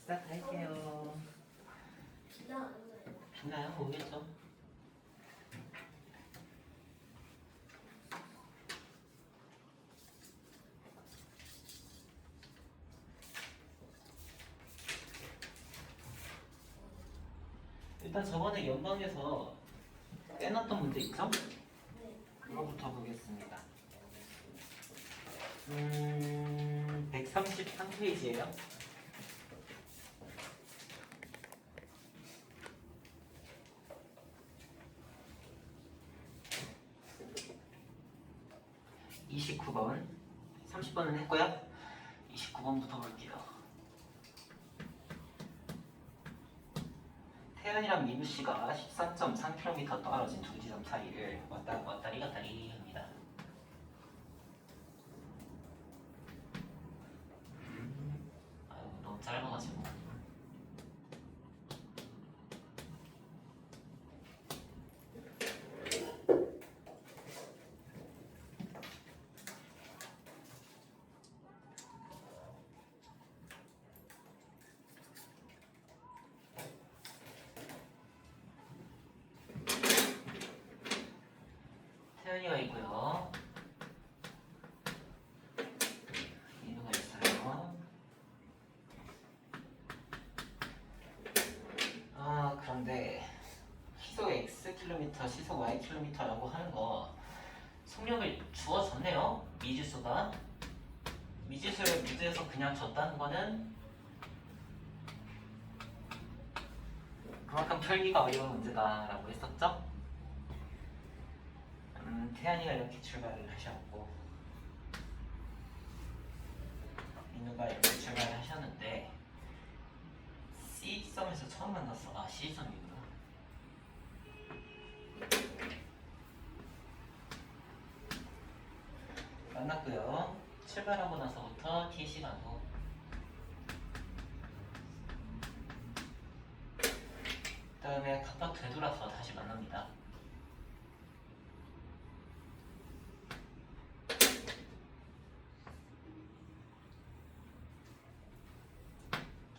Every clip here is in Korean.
시작할게요. 빛나요? 오겠죠? 일단 저번에 연방에서 빼놨던 문제 있죠? 그거부터 보겠습니다. 133페이지예요. (29번) 30번은 했고요. 29번부터 볼게요. 태연이랑 민우씨가 14.3km 떨어진 두 지점 사이를 왔다리 갔다리 합니다. 아유, 너무 짧아가지고. 태연이가 있고요. 민우가 있어요. 그런데 시속 X km, 시속 Y km라고 하는 거 속력을 주어졌네요. 미지수가. 미지수를 문제에서 그냥 줬다는 거는 그만큼 풀기가 어려운 문제다라고 했었죠? 태연이가 이렇게 출발을 하셨고 민우가 이렇게 출발을 하셨는데 C점에서 처음 만났어. C점이구나. 만났고요. 출발하고 나서부터 T시간 후 그 다음에 각각 되돌아서 다시 만납니다.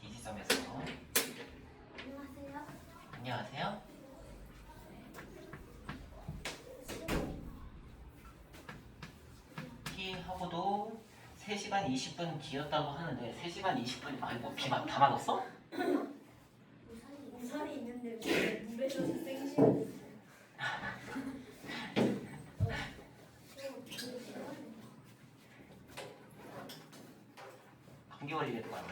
D지점에서 안녕하세요. 안녕하세요. T하고도 3시간 20분 뒤였다고 하는데 3시간 20분이 말고 비만 다 맞았어? 우산이 있는데 왜 물에서 생시간 감기 걸리겠다.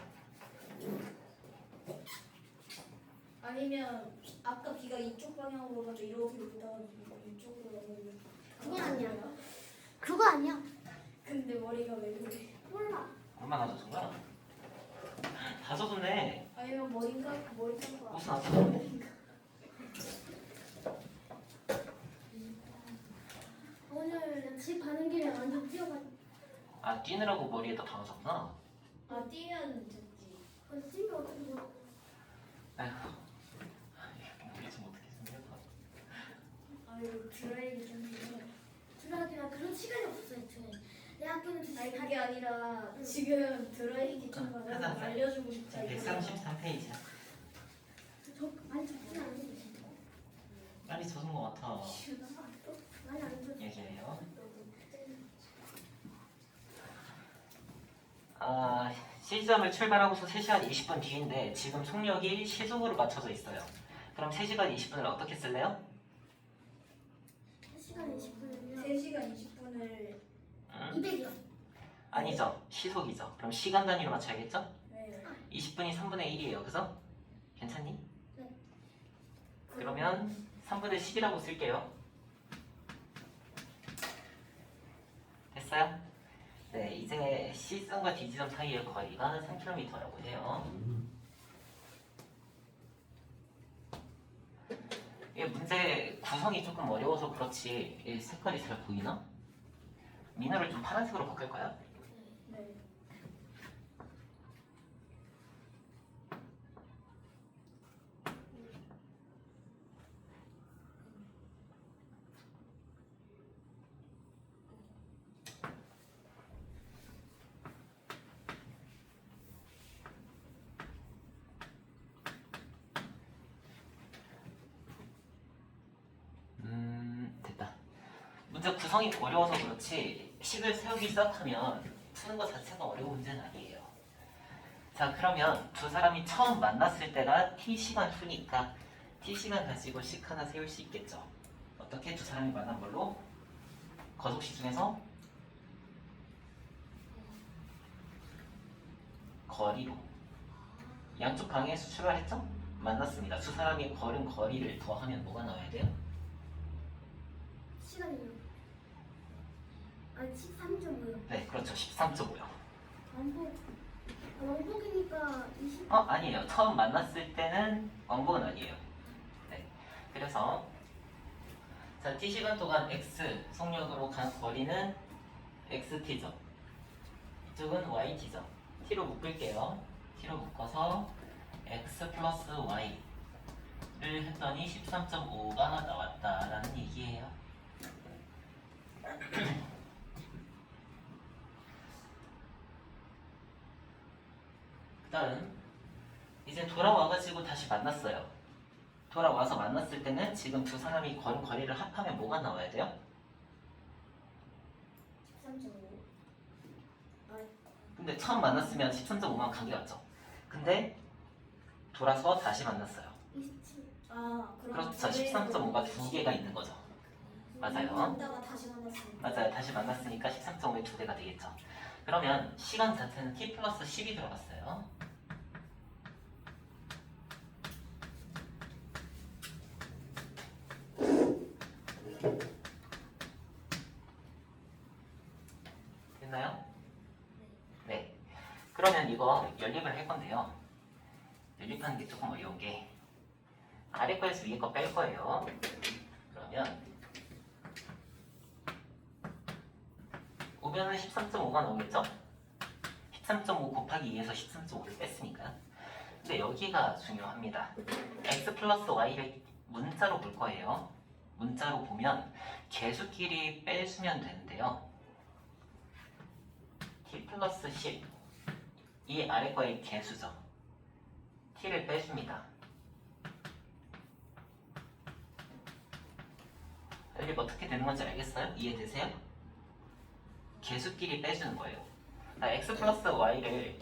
아니면 아까 비가 이쪽 방향으로 가서 이렇게 붙어가지고 이쪽으로 가면 그건 아니야. 그거 아니야. 근데 머리가 왜 그래? 몰라. 얼마나 젖은 거야? 다 젖었네. 아니면 머리 감고 옷은 안 젖었네. 오늘 집 가는 길에 완전 뛰어가지고. 뛰느라고 머리에다 다 젖었구나. 아 뛰면 됐지. 근데 뛰면 어떻게 돼? 아휴, 머리 좀 어떻게 생겼어? 아 이거 드라이기 좀 해. 들어가기가 그런 시간이 없었어 애초에. 내 학교는 아니 그게 아니라 지금 드라이기 좀 하자. 알려주고 싶다. 133페이지야. 저 많이 젖진 않은데. 빨리 젖은 거 같아. 많이 안 젖. 예제예요. C점을 출발하고서 3시간 20분 뒤인데 지금 속력이 시속으로 맞춰져 있어요. 그럼 3시간 20분을 어떻게 쓸래요? 1시간 20분이면 3시간 20분을 200이요. 아니죠. 시속이죠. 그럼 시간 단위로 맞춰야겠죠? 네. 20분이 3분의 1이에요. 그래서 괜찮니? 네. 그러면 3분의 10이라고 쓸게요. 됐어요? 네, 이제 C점과 D지점 사이의 거리가 3km라고 해요. 이게 문제 구성이 조금 어려워서 그렇지 이 색깔이 잘 보이나? 민호를 좀 파란색으로 바꿀까요? 네. 성이 어려워서 그렇지 식을 세우기 시작하면 푸는 것 자체가 어려운 문제는 아니에요. 자, 그러면 두 사람이 처음 만났을 때가 t시간 후니까 t시간 가지고 식 하나 세울 수 있겠죠. 어떻게? 두 사람이 만난 걸로 거속식 중에서 거리로 양쪽 방향에서 출발했죠? 만났습니다. 두 사람이 걸은 거리를 더하면 뭐가 나와야 돼요? 시간이요. 아니 13.5요. 네, 그렇죠. 13.5요. 왕복. 왕복이니까 20. 아니에요. 처음 만났을 때는 왕복은 아니에요. 네, 그래서 자, t시간 동안 x 속력으로 간 거리는 xt죠. 이쪽은 yt죠. t로 묶을게요. t로 묶어서 x 플러스 y를 했더니 13.5가 나왔다라는 얘기예요. 그 다음 이제 돌아와가지고 다시 만났어요. 돌아와서 만났을 때는 지금 두 사람이 건 거리를 합하면 뭐가 나와야 돼요? 13.5. 근데 처음 만났으면 13.5만 관계 같죠? 근데 돌아서 다시 만났어요. 27. 그럼 그렇죠. 13.5가 두 개가 있는 거죠. 맞아요. 만다가 다시 만났으니까. 맞아요. 다시 만났으니까 13.5의 두 개가 되겠죠. 그러면 시간 자체는 t 플러스 10이 들어갔어요. 됐나요? 네. 그러면 이거 연립을 할 건데요. 연립하는 게 조금 어려운 게 아래 거에서 위에 거 뺄 거예요. 그러면 우변은 13.5가 나오겠죠? 13.5 곱하기 2에서 13.5를 뺐으니까. 근데 여기가 중요합니다. x 플러스 y를 문자로 볼 거예요. 문자로 보면 개수끼리 빼주면 되는데요. t 플러스 10 이 아래 거의 개수죠. t를 빼줍니다. 연립 어떻게 되는 건지 알겠어요? 이해되세요? 개수끼리 빼주는 거예요. x 플러스 y를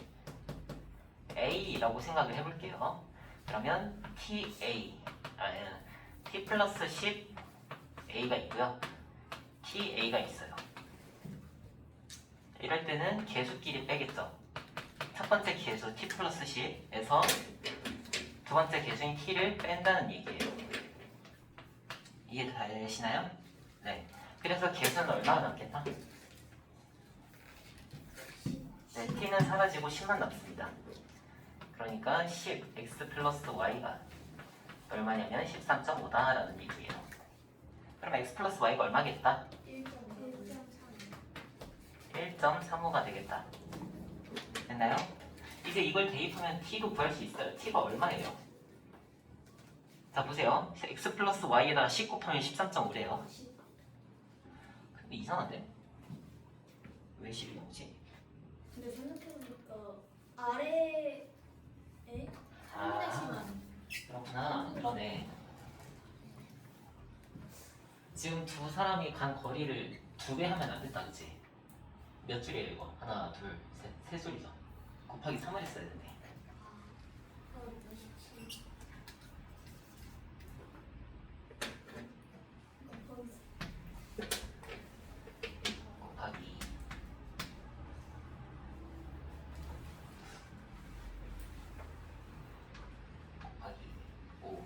a라고 생각을 해볼게요. 그러면 t 플러스 10 a가 있고요. t a가 있어요. 이럴 때는 개수끼리 빼겠죠. 첫 번째 개수 t 플러스 10에서 두 번째 개수인 t를 뺀다는 얘기예요. 이해되시나요? 네. 그래서 개수는 얼마나 남겠다? 네, t는 사라지고 10만 남습니다. 그러니까 10 x 플러스 y가 얼마냐면 13.5다라는 얘기예요. 그럼 x 플러스 y가 얼마겠다? 1.35가 되겠다. 됐나요? 이제 이걸 대입하면 t도 구할 수 있어요. t가 얼마예요? 자 보세요. x 플러스 y에다가 10 곱하면 13.5래요. 근데 이상한데? 왜 10이 나오지? 근데 생각해보니까 아래에 아, 그렇구나. 그러네. 지금 두 사람이 간 거리를 두 배 하면 안 됐다, 그치? 몇 줄이에요, 이거? 하나, 둘, 셋, 세 줄이죠. 곱하기 3을 했어야 되네. 곱하기 곱하기 5.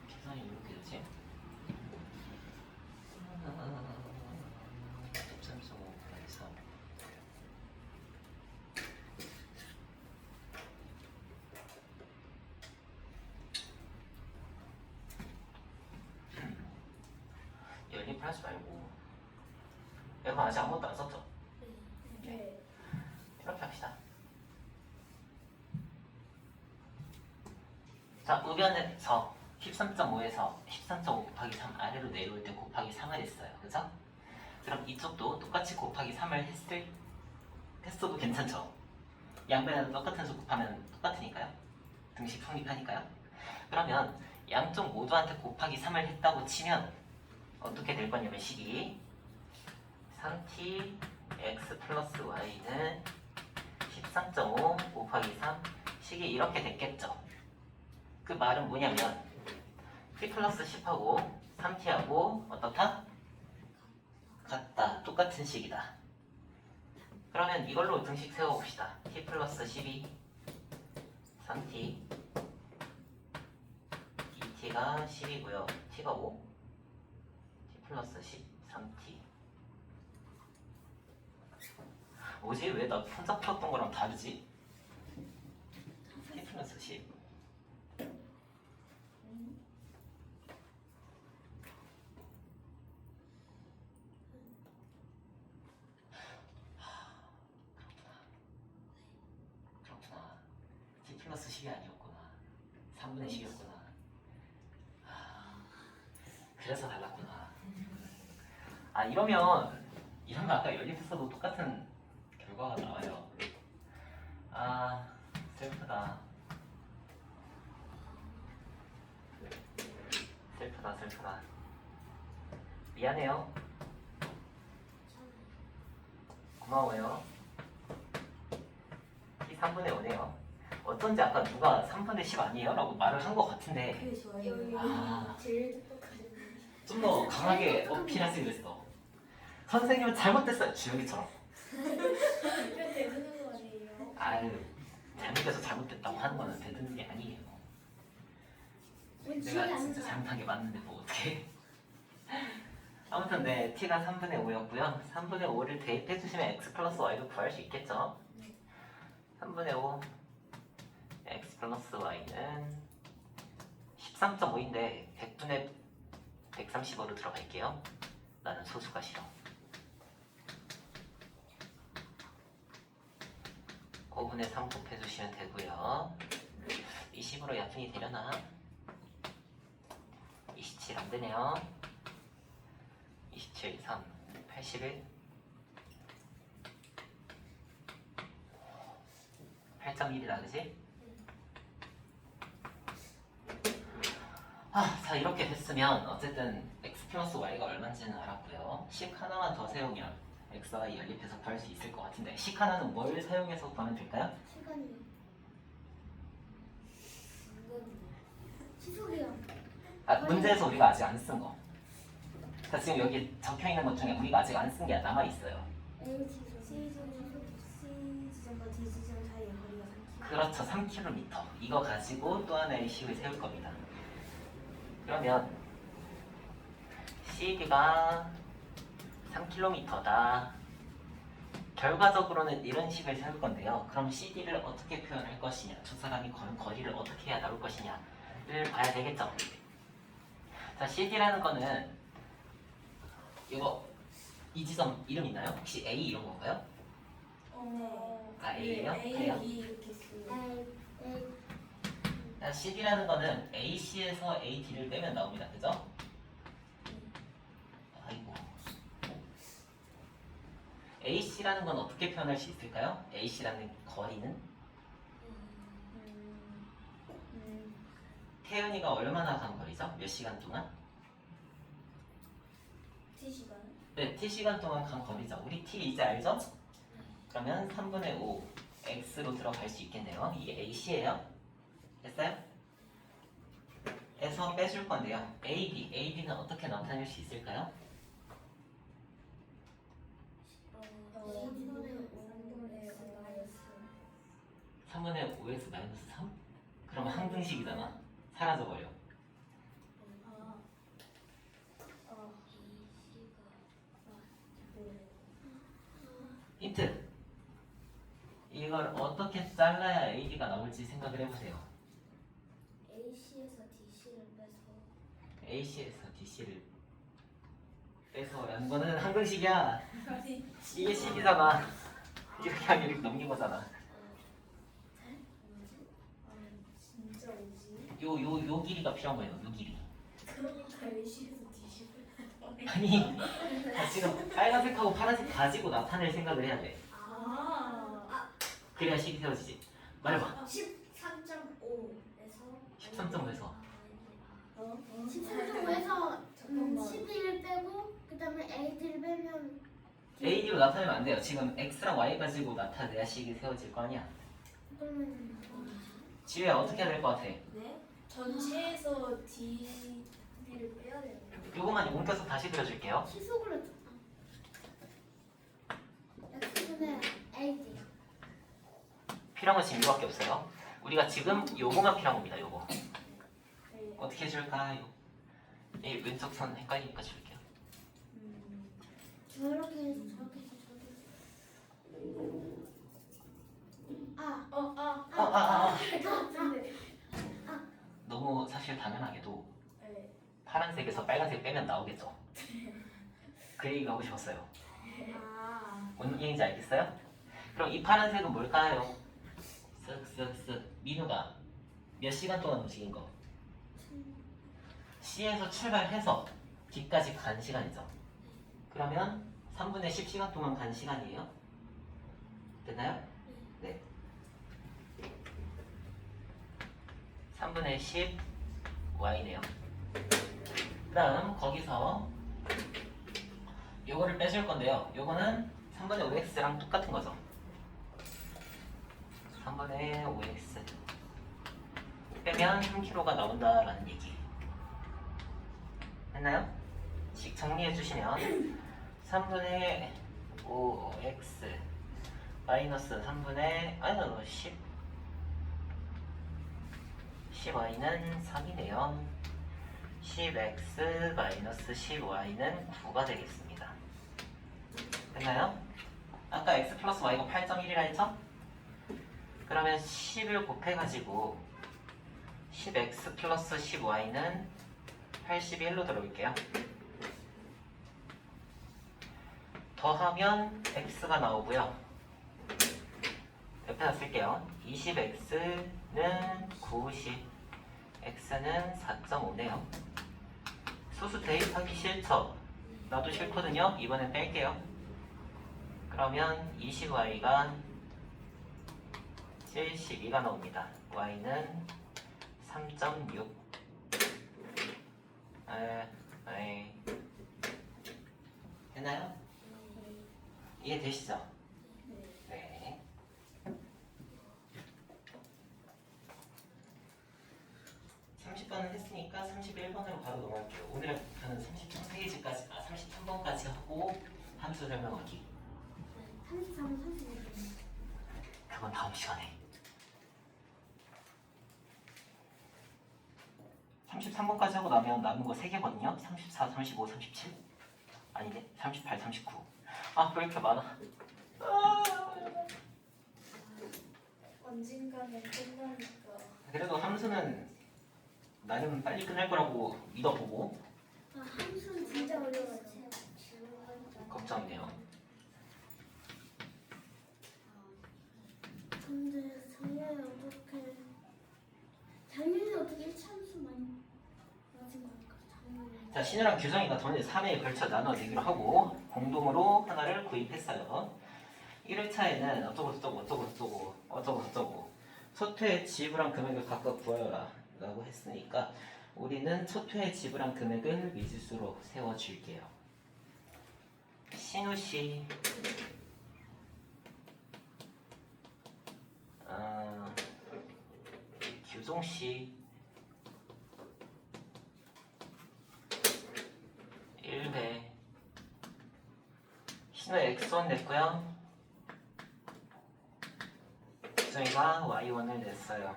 계산이 왜 이렇게 되지? 13.5 곱하기 3. 연립을 하지 말고 이거 아직 아무것도 안 썼죠? 네. 이렇게 합시다. 자, 우변에서 13.5에서 13.5 곱하기 3 아래로 내려올 때 곱하기 3을 했어요. 그죠? 그럼 이쪽도 똑같이 곱하기 3을 했어도 괜찮죠? 양변에다 똑같은 수 곱하면 똑같으니까요. 등식 성립하니까요. 그러면 양쪽 모두한테 곱하기 3을 했다고 치면 어떻게 될 거냐면 식이 3t x 플러스 y는 13.5 곱하기 3 식이 이렇게 됐겠죠. 그 말은 뭐냐면 t 플러스 10하고 3t하고 어떻다? 같다. 똑같은 식이다. 그러면 이걸로 등식 세워봅시다. t 플러스 12 3t t가 10이고요. t가 5 t 플러스 10 3t 뭐지? 왜 나 혼자 풀었던 거랑 다르지? t 플러스 10 그렇구나. t 플러스 10이 아니었구나. 3분의 10이었구나. 그래서 달랐구나. 아 이러면 아까 연립했어도 똑같은 결과가 나와요. 아 슬프다. 슬프다. 미안해요. 고마워요. t 3분의 5네요. 어쩐지 아까 누가 3분의 10 아니에요? 라고 말을 한 것 같은데 그게 좋아요. 아. 제일 똑똑하죠. 좀 더 강하게 어필하지 그랬어. 선생님은 잘못됐어요. 주영이처럼. 이거 대드는 거 아니에요? 아유 잘못돼서 잘못됐다고 하는 거는 되드는 게 아니에요. 내가 진짜 잘못한 게 맞는데 뭐 어떡해. 아무튼 네 t가 3분의 5였고요 3분의 5를 대입해 주시면 x 플러스 y도 구할 수 있겠죠. 3분의 5 x 플러스 y는 13.5인데 100분의 135로 들어갈게요. 나는 소수가 싫어. 5분의 3 곱해주시면 되고요. 20으로 약분이 되려나? 27 안되네요. 27, 3, 81 8.1이다 그지? 자 이렇게 됐으면 어쨌든 x 플러스 y가 얼마인지는 알았고요. 식 하나만 더 세우면 x, y 연립해서 구할 수 있을 것 같은데 식 하나는 뭘 사용해서 구하면 될까요? 시간이요. 시속이요. 문제에서 우리가 아직 안 쓴 거. 자 지금 여기 적혀있는 것 중에 우리가 아직 안 쓴 게 남아있어요. A 지점. C 지점과 D 지점 사이의 거리가 3km. 그렇죠. 3km. 이거 가지고 또 하나의 식을 세울 겁니다. 그러면 CD가 3km다. 결과적으로는 이런 식을 세울 건데요. 그럼 CD를 어떻게 표현할 것이냐, 두 사람이 거는 거리를 어떻게 해야 나올 것이냐를 봐야 되겠죠. 자, CD라는 거는 이거 이 지점 이름 있나요? 혹시 A 이런 건가요? 아, A예요? A, 그래요? B 이렇게 쓰요. CD라는 거는 AC에서 AD를 빼면 나옵니다. 그죠? 아이고. AC라는 건 어떻게 표현할 수 있을까요? AC라는 거리는? 태연이가 얼마나 간 거리죠? 몇 시간 동안? T시간? 네, T시간 동안 간 거리죠. 우리 T 이제 알죠? 그러면 3분의 5 X로 들어갈 수 있겠네요. 이게 AC예요. 됐어요? 에서 빼줄 건데요. AB는 어떻게 나타낼 수 있을까요? 3분의 5x 마이너스 3? 그러면 항등식이잖아. 사라져버려. 힌트. 이걸 어떻게 잘라야 AD가 나올지 생각을 해보세요. AC에서 DC를 빼서 AC에서 DC를 빼서라는 거는 항등식이야. 이게 식이잖아. 이렇게 하면 이렇게 넘긴 거잖아. 진짜 뭐지? 요 길이가 필요한 거예요. 요 길이. 그러니까 A시에서 D시를 아니, 자, 지금 빨간색하고 파란색 가지고 나타낼 생각을 해야 돼. 그래야 식이 세워지지. 말해봐. 13.5에서 13.5에서 13.5에서 잠깐만. 11을 빼고 그다음에 AD를 빼면 AD로 나타내면 안 돼요. 지금 X랑 Y 가지고 나타내야 식이 세워질 거 아니야. 그러면 지우야 어떻게 해야 될 것 같아? 네? 전체에서 D를 빼야 되는 거. 요거만 옮겨서 다시 그려줄게요. 시속으로 X분의 AD 필요한 건 지금 이거밖에 없어요. 우리가 지금 요거만 필요한 겁니다. 요거. 네. 어떻게 해줄까요? 이 왼쪽 선 헷갈리니까 줄게요. 저렇게 해서 저렇게 해서 저렇게 해서 근데 너무 사실 당연하게도 네. 파란색에서 빨간색 빼면 나오겠죠. 그 얘기가 하고 싶었어요. 뭔 얘기인지 알겠어요? 그럼 이 파란색은 뭘까요? 쓱쓱쓱 민우가 몇 시간 동안 움직인 거? C에서 출발해서 D까지 간 시간이죠. 그러면 3분의 10시간 동안 간 시간이에요. 됐나요? 네. 3분의 10 Y네요. 그 다음 거기서 요거를 빼줄 건데요. 요거는 3분의 5x랑 똑같은 거죠. 3분의 5x 빼면 3kg가 나온다라는 얘기 했나요? 식 정리해 주시면 3분의 5x 마이너스 3분의 10y는 3이네요. 10x 마이너스 10y는 9가 되겠습니다. 됐나요? 아까 x 플러스 y가 8.1이라 했죠? 그러면 10을 곱해가지고 10x 플러스 10y는 81로 들어올게요. 더하면 x가 나오고요. 옆에다 쓸게요. 20x는 90, x는 4.5네요. 수수 대입하기 싫죠? 나도 싫거든요. 이번엔 뺄게요. 그러면 20y가 72가 나옵니다. y는 3.6. 됐나요? 이해되시죠? 네. (30번은) 했으니까 31번으로 바로 넘어갈게요. 오늘의 목표는 33페이지까지, 33번까지 하고 함수 설명하기. 33, 35. 그건 다음 시간에. 33번까지 하고 나면 남은 거 3개거든요. 34, 35, 37? 아니네. 38, 39. 아, 왜 이렇게 많아? 언젠가는 끝나니까. 그래도 함수는 나름 빨리 끝날 거라고 믿어보고 함수는 진짜 어려워요. 걱정이네요. 근데 작년에 어떻게 1차함수 많이 맞은 걸까? 작년에. 자, 신우랑 규정이가 돈을 3회에 걸쳐 나눠내기로 하고 공동으로 하나를 구입했어요. 1회차에는 어쩌고 첫 회에 지불한 금액을 각각 구하여라 라고 했으니까 우리는 첫 회에 지불한 금액을 미지수로 세워줄게요. 신우씨 규종씨 1회 신우의 x1 냈고요. 규정이가 y1을 냈어요.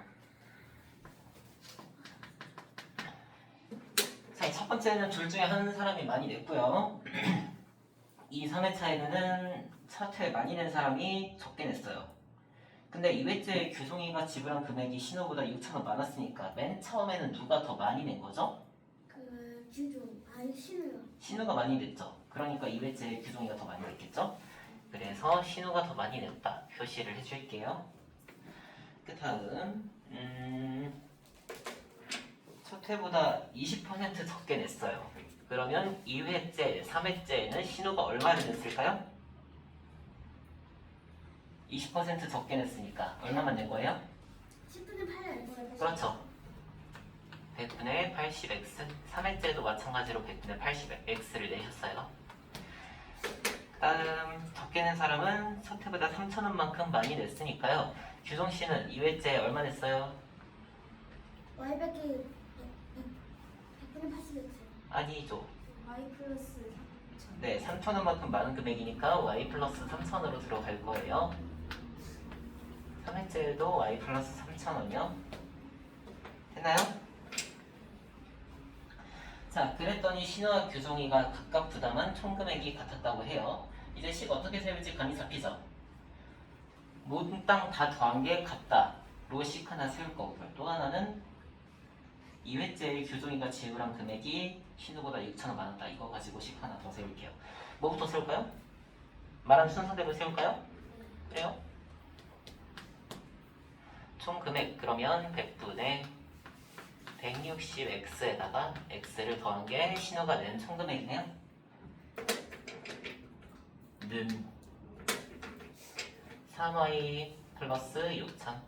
자, 첫 번째는 둘 중에 한 사람이 많이 냈고요. 이 3회차에는 첫 회 많이 낸 사람이 적게 냈어요. 근데 2회째 규송이가 지불한 금액이 신우보다 6,000원 많았으니까 맨 처음에는 누가 더 많이 낸 거죠? 신우요. 신우가 많이 냈죠. 그러니까 2회째 규송이가 더 많이 냈겠죠? 그래서 신우가 더 많이 냈다 표시를 해줄게요. 그 다음 첫 회보다 20% 적게 냈어요. 그러면 2회째, 3회째에는 신우가 얼마를 냈을까요? 20% 적게 냈으니까 얼마만 낸 거예요? 10분의 8을 그렇죠. 100분의 80x 3회째도 마찬가지로 100분의 80x를 내셨어요. 다음 적게 낸 사람은 첫 회보다 3,000원만큼 많이 냈으니까요. 규성씨는 2회째 얼마 냈어요? Y밖에 100분의 80x. 아니죠. Y 플러스 네, 3,000원만큼 많은 금액이니까 y 플러스 3,000원으로 들어갈 거예요. 3회째도 y 플러스 3,000원이요. 됐나요? 자, 그랬더니 신호와 규송이가 각각 부담한 총 금액이 같았다고 해요. 이제 식 어떻게 세울지 감이 잡히죠? 모든 땅 다 더한 게 같다. 로 식 하나 세울 거고요. 또 하나는 2회째에 규송이가 지불한 금액이 신호보다 6,000원 많았다. 이거 가지고 식 하나 더 세울게요. 뭐부터 세울까요? 말한 순서대로 세울까요? 그래요? 총 금액 그러면 100분의 160x에다가 x를 더한 게 신호가 낸 총 금액이네요. 는 3y 플러스 6,000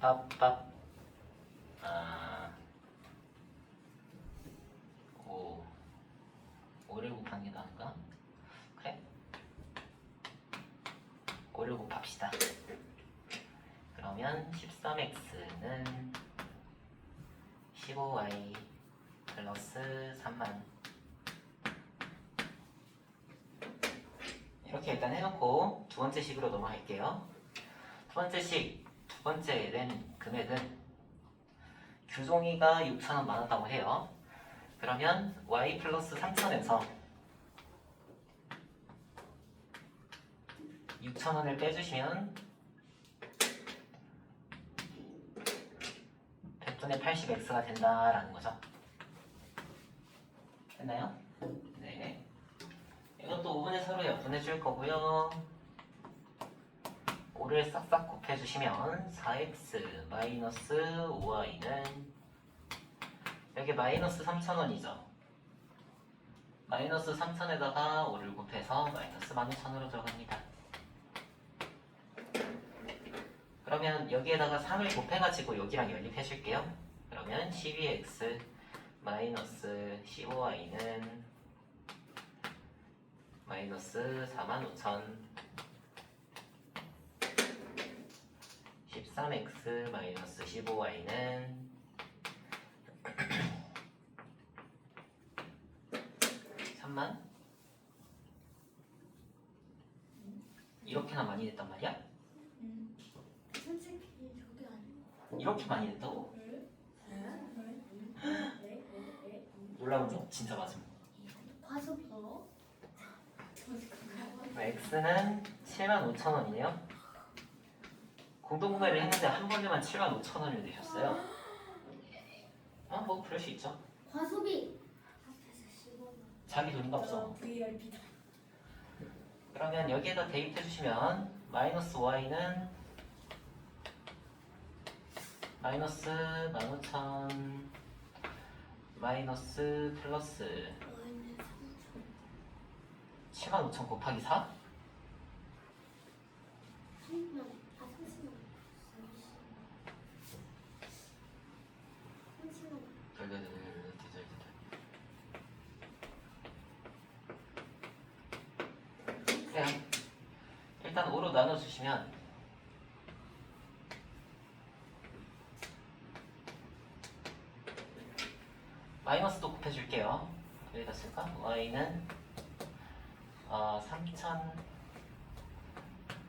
빡빡 5를 곱하는 게 나을까? 그래? 5를 곱합시다. 그러면 13x는 15y 플러스 3만 이렇게 일단 해놓고 두 번째 식으로 넘어갈게요. 두 번째 식, 두 번째 낸 금액은 규송이가 6,000원 많았다고 해요. 그러면 y 플러스 3,000에서 6,000원을 빼주시면 100분의 80x가 된다라는 거죠. 됐나요? 네. 이것도 5분의 서로 약분해줄 거고요. 5를 싹싹 곱해주시면 4x 마이너스 5y는 여기 마이너스 3,000원이죠. 마이너스 3,000에다가 5를 곱해서 마이너스 15,000으로 들어갑니다. 그러면 여기에다가 3을 곱해가지고 여기랑 연립해줄게요. 그러면 12x 마이너스 15y는 마이너스 45,000 13x 마이너스 15y는 3만 이렇게나 많이 냈단 말이야? 솔직히 저게 아니고. 이렇게 많이 냈다고? 놀라운죠? 진짜 맞음. 과소비. x는 75,000원이에요. 공동구매를 했는데 한 번에만 75,000원을 내셨어요. 뭐 그럴 수 있죠. 과소비. 앞에서 15만. 자기 돈인가 없어. VIP다. 그러면 여기에다 대입해 주시면 마이너스 y는 마이너스 15,000 마이너스 플러스 Y는 75,000 곱하기 4? 30만. 30만. 30만. 그래요. 일단 5로 나눠주시면 마이너스도 곱해줄게요. 여기다 쓸까? y는 3,000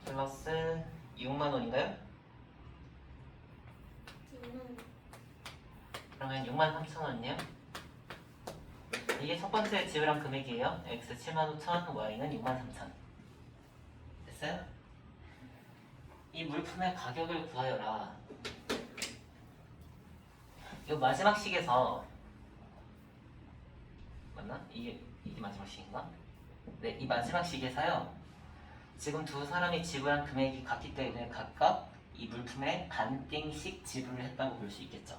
플러스 6만원인가요? 2만. 그러면 63,000원이네요. 이게 첫 번째 지불한 금액이에요. x 75,000, y는 63,000. 됐어요? 이 물품의 가격을 구하여라. 이 마지막 식에서 맞나? 이게 마지막 식인가? 네, 이 마지막 식에서요. 지금 두 사람이 지불한 금액이 같기 때문에 각각 이 물품의 반띵씩 지불을 했다고 볼 수 있겠죠.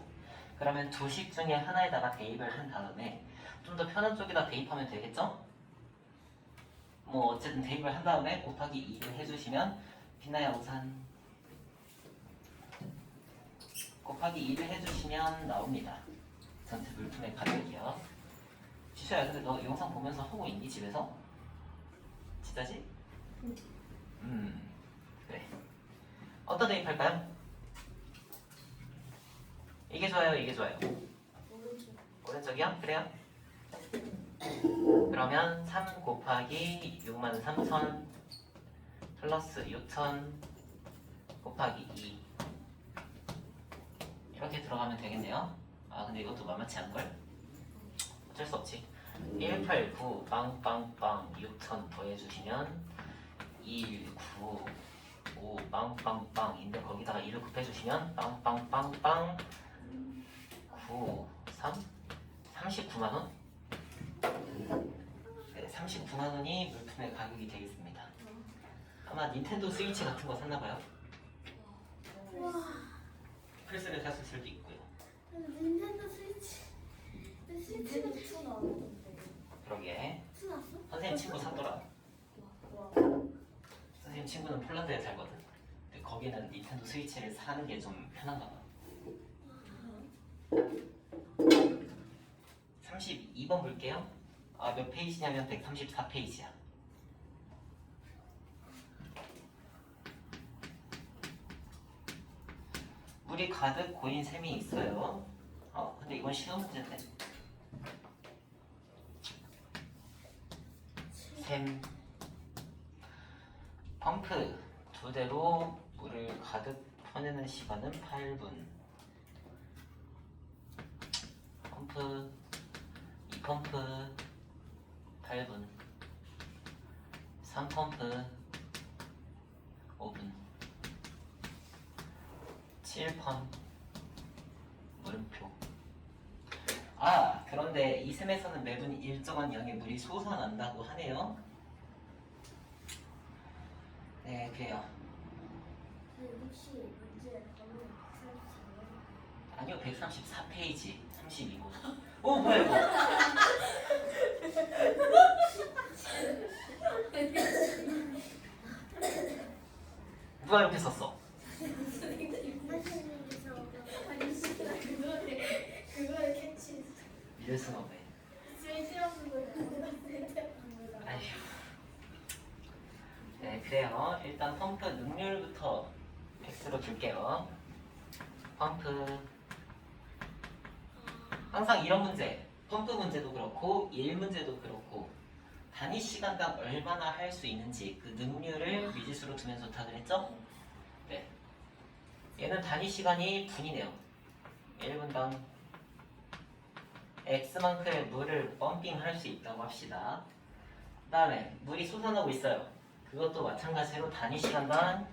그러면 두 식 중에 하나에다가 대입을 한 다음에 좀 더 편한 쪽에다 대입하면 되겠죠? 뭐 어쨌든 대입을 한 다음에 곱하기 2를 해주시면 빛나야 우산 곱하기 2를 해주시면 나옵니다. 전체 물품의 가격이요. 지수야, 근데 너 영상 보면서 하고 있니 집에서? 진짜지? 그래. 어떤 대입할까요? 이게 좋아요, 이게 좋아요. 오른쪽. 오른쪽이요? 그래요? 그러면 3 곱하기 63,000 플러스 6,000 곱하기 2 이렇게 들어가면 되겠네요. 아 근데 이것도 만만치 않을걸? 어쩔 수 없지. 189 빵빵빵 6,000 더해주시면 195 빵빵빵인데 거기다가 2를 곱해주시면 빵빵빵빵 9 3 39만원? 네, 39만원이 물품의 가격이 되겠습니다. 아마 닌텐도 스위치 같은 거 샀나봐요. 와. 플스를 샀을 수도 있고요. 닌텐도 스위치. 내 스위치가 닌텐도 2 나왔던데. 그러게. 투 났어? 선생님 친구 샀더라. 와. 선생님 친구는 폴란드에 살거든. 근데 거기는 닌텐도 스위치를 사는 게 좀 편한가 봐. 32번 볼게요. 아, 몇 페이지냐면 134페이지야. 물이 가득 고인 셈이 있어요. 근데 이건 시험 문제인데. 셈. 펌프 2대로 물을 가득 퍼내는 시간은 8분. 펌프 2펌프 8분. 3펌프 5분. 7펌 물음표. 아 그런데 이 셈에서는 매분 일정한 양의 물이 솟아난다고 하네요. 네 그래요. 혹시 문제 번호 134요? 아니요 134페이지 32번. 오 뭐야 이거. 누가 이렇게 썼어? 선생님께서 그거를 캐치. 이럴 순 없네. 쓸데없는 걸 아휴. 네 그래요. 일단 펌프 능률부터 X로 줄게요. 펌프 항상 이런 문제, 펌프 문제도 그렇고 일 문제도 그렇고 단위 시간당 얼마나 할 수 있는지 그 능률을 미지수로 두면 좋다 그랬죠? 네. 얘는 단위 시간이 분이네요. 1분당 X만큼의 물을 펌핑 할 수 있다고 합시다. 그 다음에 물이 솟아나고 있어요. 그것도 마찬가지로 단위 시간당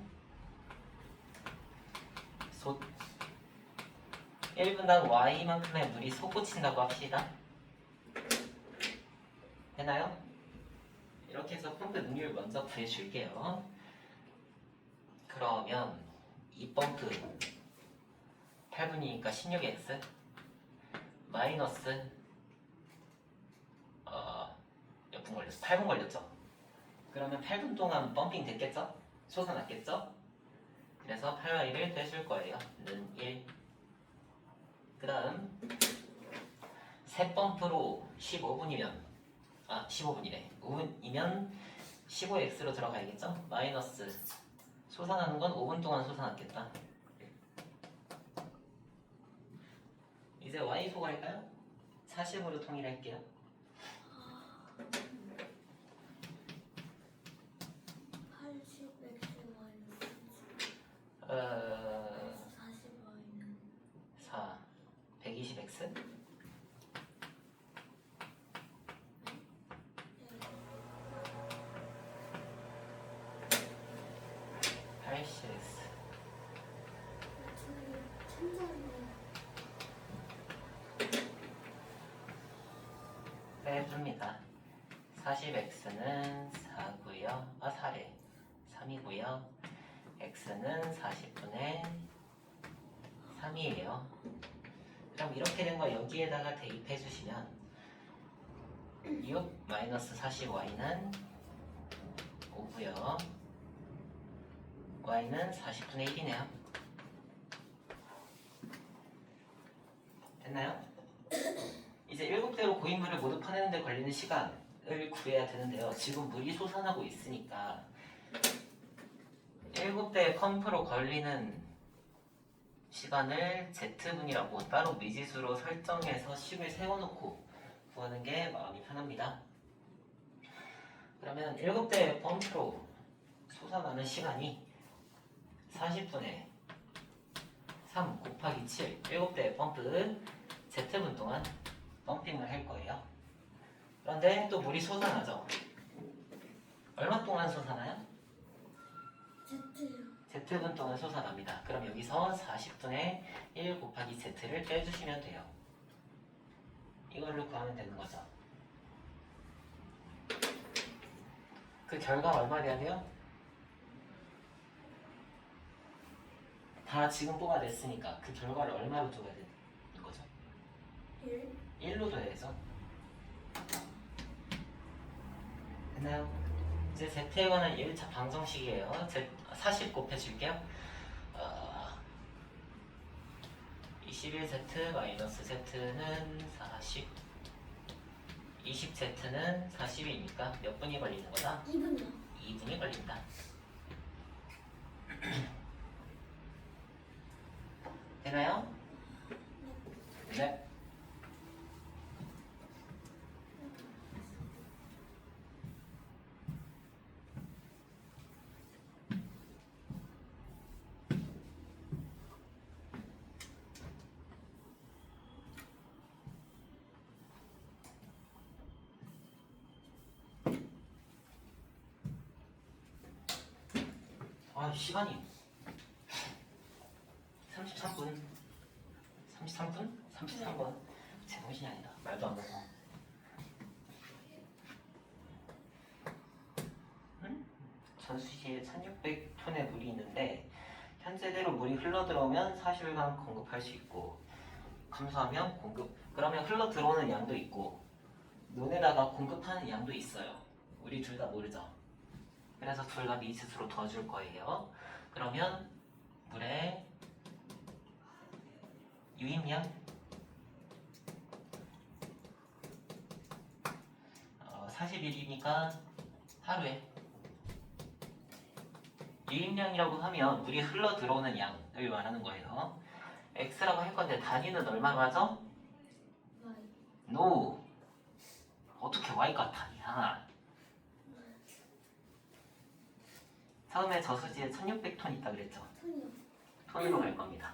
1분당 Y만큼의 물이 솟구친다고 합시다. 되나요? 이렇게 해서 펌프 능률 먼저 구해줄게요. 그러면 이 펌프 8분이니까 16X 마이너스 몇 분 걸렸어? 8분 걸렸죠? 그러면 8분 동안 펌핑 됐겠죠? 솟아났겠죠? 그래서 8와 1을 빼줄 거예요. 는 1. 그 다음 세 펌프로 15분이면 15분이래. 5분이면 15x로 들어가야겠죠? 마이너스 솟아나는 건 5분 동안 솟아났겠다. 이제 y소가 할까요? 40으로 통일할게요. 80x 마이너스 40y는 4 120x 80x 빼줍니다. 40x는 4고요. 4래. 3이고요. x는 40분의 3이에요. 그럼 이렇게 된 거 여기에다가 대입해 주시면 6 마이너스 40y는 5고요. y는 40분의 1이네요. 됐나요? 이제 7대로 고인물을 모두 파내는 데 걸리는 시간을 구해야 되는데요. 지금 물이 솟아나고 있으니까 7대의 펌프로 걸리는 시간을 Z분이라고 따로 미지수로 설정해서 식을 세워놓고 구하는 게 마음이 편합니다. 그러면 7대의 펌프로 솟아나는 시간이 40분에 3 곱하기 7 7대의 펌프 Z분 동안 펌핑을 할 거예요. 그런데 또 물이 솟아나죠. 얼마 동안 솟아나요? Z요. Z분 동안 솟아납니다. 그럼 여기서 40분의 1 곱하기 Z를 빼주시면 돼요. 이걸로 구하면 되는 거죠. 그 결과 얼마 돼야 돼요? 다 지금 뽑아냈으니까 그 결과를 얼마로 둬야 되는 거죠? 1. 1로 둬야죠. 됐나요? 이제 Z에 관한 1차 방정식이에요. Z 40 곱해줄게요. 21Z 마이너스 Z는 40 20Z는 40이니까 몇 분이 걸리는 거다? 2분이요. 2분이 걸린다. 되나요? 네. 아, 시간이 33분 33분? 33번 제정신이 아니다. 말도 안 되고. 전수시에 1600톤의 물이 있는데 현재대로 물이 흘러들어오면 40일간 공급할 수 있고 감소하면 공급 그러면 흘러들어오는 양도 있고 논에다가 공급하는 양도 있어요. 우리 둘 다 모르죠. 그래서 둘 다 미지수로 둬줄 거예요. 그러면 물의 유입량 40일이니까 하루에 유입량이라고 하면 물이 흘러 들어오는 양을 말하는 거예요. X라고 할 건데 단위는 얼마로 하죠? Y. NO. 어떻게 Y가 단위야? 처음에 저수지에 1600톤 있다 그랬죠? 톤이요. 톤으로 갈 겁니다.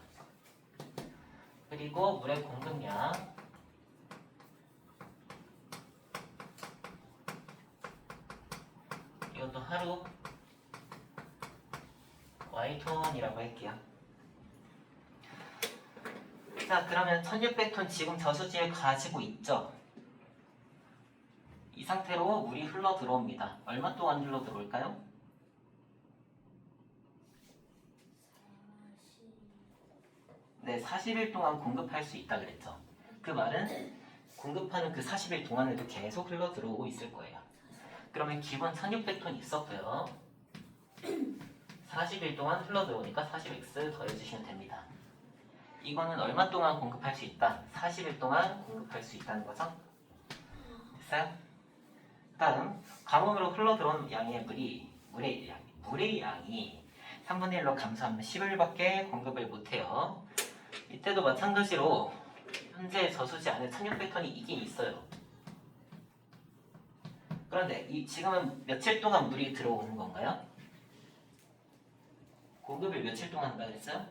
그리고 물의 공급량 이것도 하루 Y톤이라고 할게요. 자, 그러면 1600톤 지금 저수지에 가지고 있죠? 이 상태로 물이 흘러 들어옵니다. 얼마 동안 흘러 들어올까요? 40. 네, 40일 동안 공급할 수 있다 그랬죠. 그 말은 공급하는 그 40일 동안에도 계속 흘러 들어오고 있을 거예요. 그러면 기본 1600톤 있었고요. 40일 동안 흘러 들어오니까 40x 더해주시면 됩니다. 이거는 얼마 동안 공급할 수 있다? 40일 동안 공급할 수 있다는 거죠. 됐어요? 다음 가뭄으로 흘러 들어온 양의 물의 양이 3분의 1로 감소하면 10일밖에 공급을 못해요. 이때도 마찬가지로 현재 저수지 안에 1600톤이 있긴 있어요. 그런데 지금은 며칠 동안 물이 들어오는 건가요? 공급을 며칠 동안 한다 그랬어요?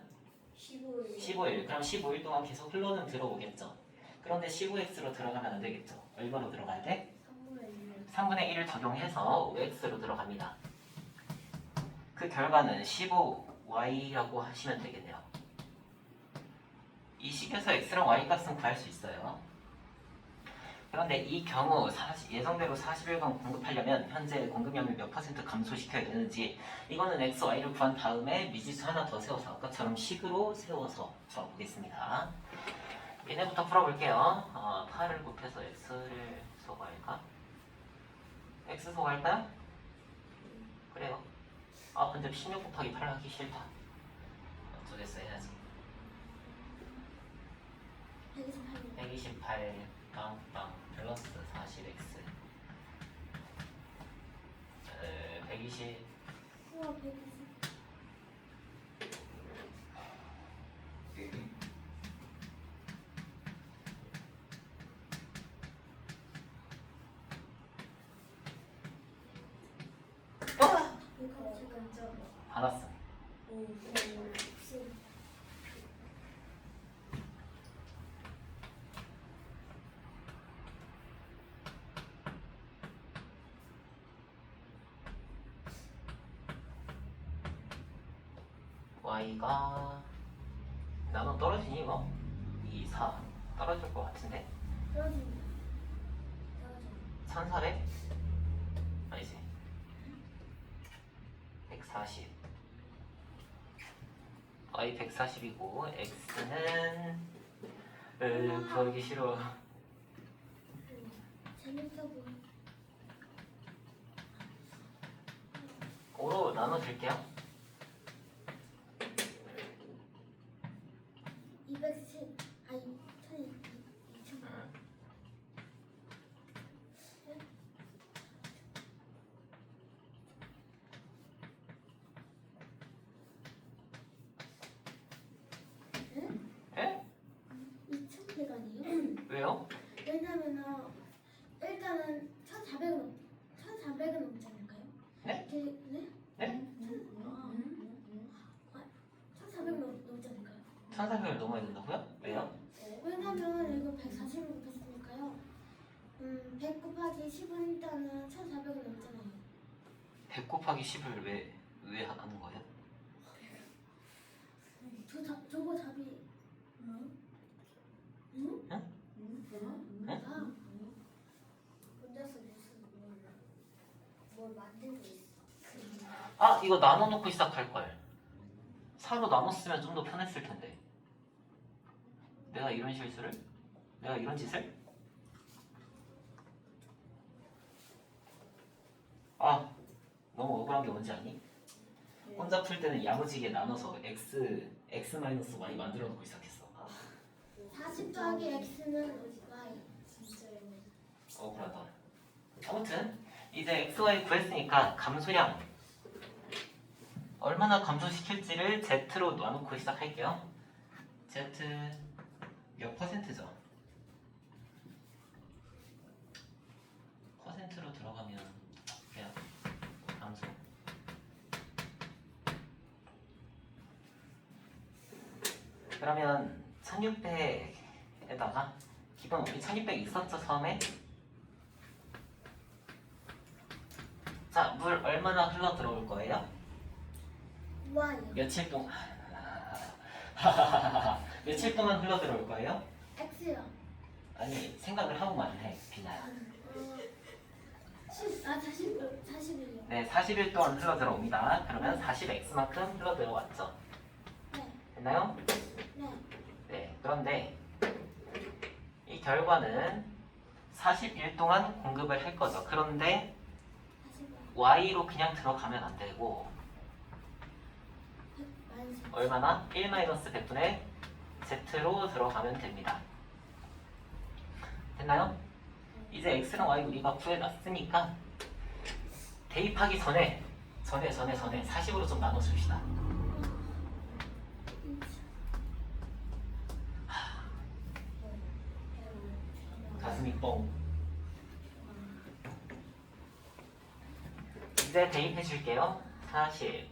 15일. 15일. 그럼 15일 동안 계속 흘러는 들어오겠죠. 그런데 15x로 들어가면 안 되겠죠. 얼마로 들어가야 돼? 3분의 1. 3분의 1을 적용해서 5x로 들어갑니다. 그 결과는 15y라고 하시면 되겠네요. 이 식에서 x랑 y 값은 구할 수 있어요. 그런데 이 경우 예정대로 40일간 공급하려면 현재 공급량을 몇 % 감소시켜야 되는지 이거는 x, y를 구한 다음에 미지수 하나 더 세워서 아까처럼 식으로 세워서 풀어보겠습니다. 얘네부터 풀어볼게요. 8을 곱해서 x를 소거할까? x 소거할까요? 그래요. 근데 16 곱하기 8 하기 싫다. 어쩌겠어 해야지. 128. 128 빵빵 플러스 40x 120 우와 120. 이거 지금 좀 받았어. y가 나눠 떨어지니 뭐? 2, 4 떨어질 것 같은데? 떨어집니다. 1400? 아니지 140 y 140이고 x는 구하기 싫어. 재밌어 보여. 5로 나눠줄게요. 210. 아니 2000. 에? 2000개가 아니에요? 왜요? 왜냐면은 일단은 1400은 넘지 않을까요? 네? 네? 네? 1400은 넘지 않을까요? 1400을 넘어야 된다고요? 왜요? 왜냐면 이거 140을 곱했으니까요. 100 곱하기 10은 일단은 1400은 넘잖아요. 100 곱하기 10을 왜 하는 거예요? 저거 답이 응? 응? 아, 혼자서 무슨 뭘 만들고 있어. 아 이거 나눠놓고 시작할걸. 4로 나눴으면 좀 더 편했을 텐데. 내가 이런 실수를? 내가 이런 짓을? 아 너무 억울한 게 뭔지 아니? 혼자 풀 때는 야무지게 나눠서 x-y 만들어 놓고 시작했어. 40 더하기 x는 y. 진짜 억울하다. 아무튼 이제 xy 구했으니까 감소량 얼마나 감소시킬지를 z로 놔놓고 시작할게요. z 몇 퍼센트죠? 퍼센트로 들어가면 그냥 감소. 그러면 1600에다가 기본 우리 1600 있었죠 처음에? 자, 물 얼마나 흘러 들어올 거예요? y. 며칠 동안 며칠 동안 흘러 들어올 거예요? x요. 아니 생각을 하고 말해 비나야. 40일요. 네, 40일 동안 흘러 들어옵니다. 그러면 40x만큼 흘러 들어왔죠. 네. 됐나요? 네. 네, 그런데 이 결과는 40일 동안 공급을 할 거죠. 그런데 40일. y로 그냥 들어가면 안 되고 100. 얼마나? 1-100분의 z로 들어가면 됩니다. 됐나요? 이제 x랑 y 우리가 구해놨으니까 대입하기 전에 40으로 좀 나눠줍시다. 가슴이 뻥. 이제 대입해 줄게요. 40